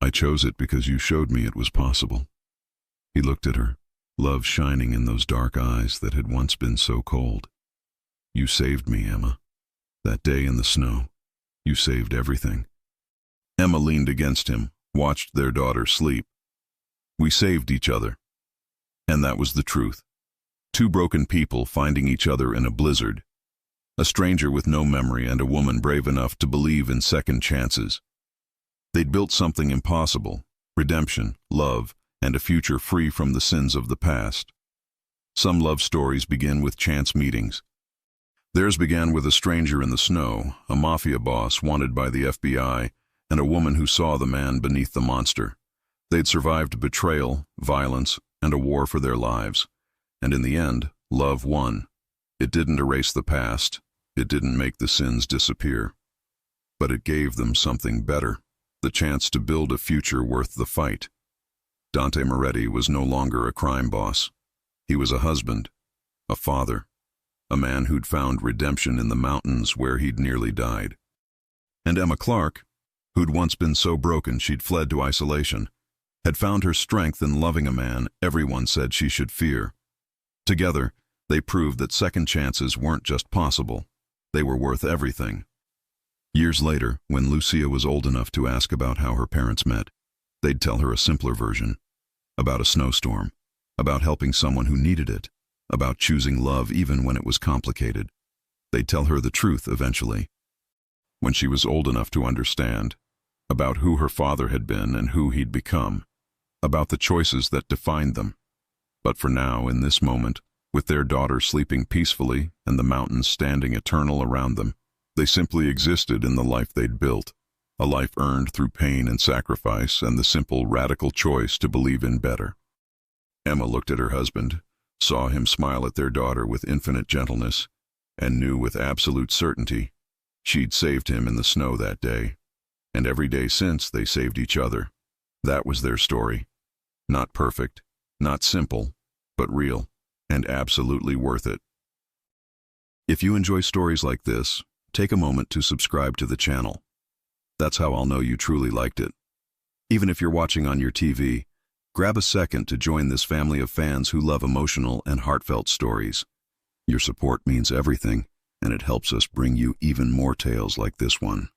"I chose it because you showed me it was possible." He looked at her, love shining in those dark eyes that had once been so cold. "You saved me, Emma. That day in the snow, you saved everything." Emma leaned against him, watched their daughter sleep. "We saved each other." And that was the truth. Two broken people finding each other in a blizzard. A stranger with no memory and a woman brave enough to believe in second chances. They'd built something impossible, redemption, love, and a future free from the sins of the past. Some love stories begin with chance meetings. Theirs began with a stranger in the snow, a mafia boss wanted by the FBI, and a woman who saw the man beneath the monster. They'd survived betrayal, violence, and a war for their lives. And in the end, love won. It didn't erase the past. It didn't make the sins disappear. But it gave them something better, the chance to build a future worth the fight. Dante Moretti was no longer a crime boss. He was a husband, a father, a man who'd found redemption in the mountains where he'd nearly died. And Emma Clark, who'd once been so broken she'd fled to isolation, had found her strength in loving a man everyone said she should fear. Together, they proved that second chances weren't just possible, they were worth everything. Years later, when Lucia was old enough to ask about how her parents met, they'd tell her a simpler version, about a snowstorm, about helping someone who needed it, about choosing love even when it was complicated. They'd tell her the truth eventually. When she was old enough to understand, about who her father had been and who he'd become, about the choices that defined them. But for now, in this moment, with their daughter sleeping peacefully and the mountains standing eternal around them, they simply existed in the life they'd built, a life earned through pain and sacrifice and the simple, radical choice to believe in better. Emma looked at her husband, saw him smile at their daughter with infinite gentleness, and knew with absolute certainty she'd saved him in the snow that day. And every day since, they saved each other. That was their story. Not perfect, not simple, but real, and absolutely worth it. If you enjoy stories like this, take a moment to subscribe to the channel. That's how I'll know you truly liked it. Even if you're watching on your TV, grab a second to join this family of fans who love emotional and heartfelt stories. Your support means everything, and it helps us bring you even more tales like this one.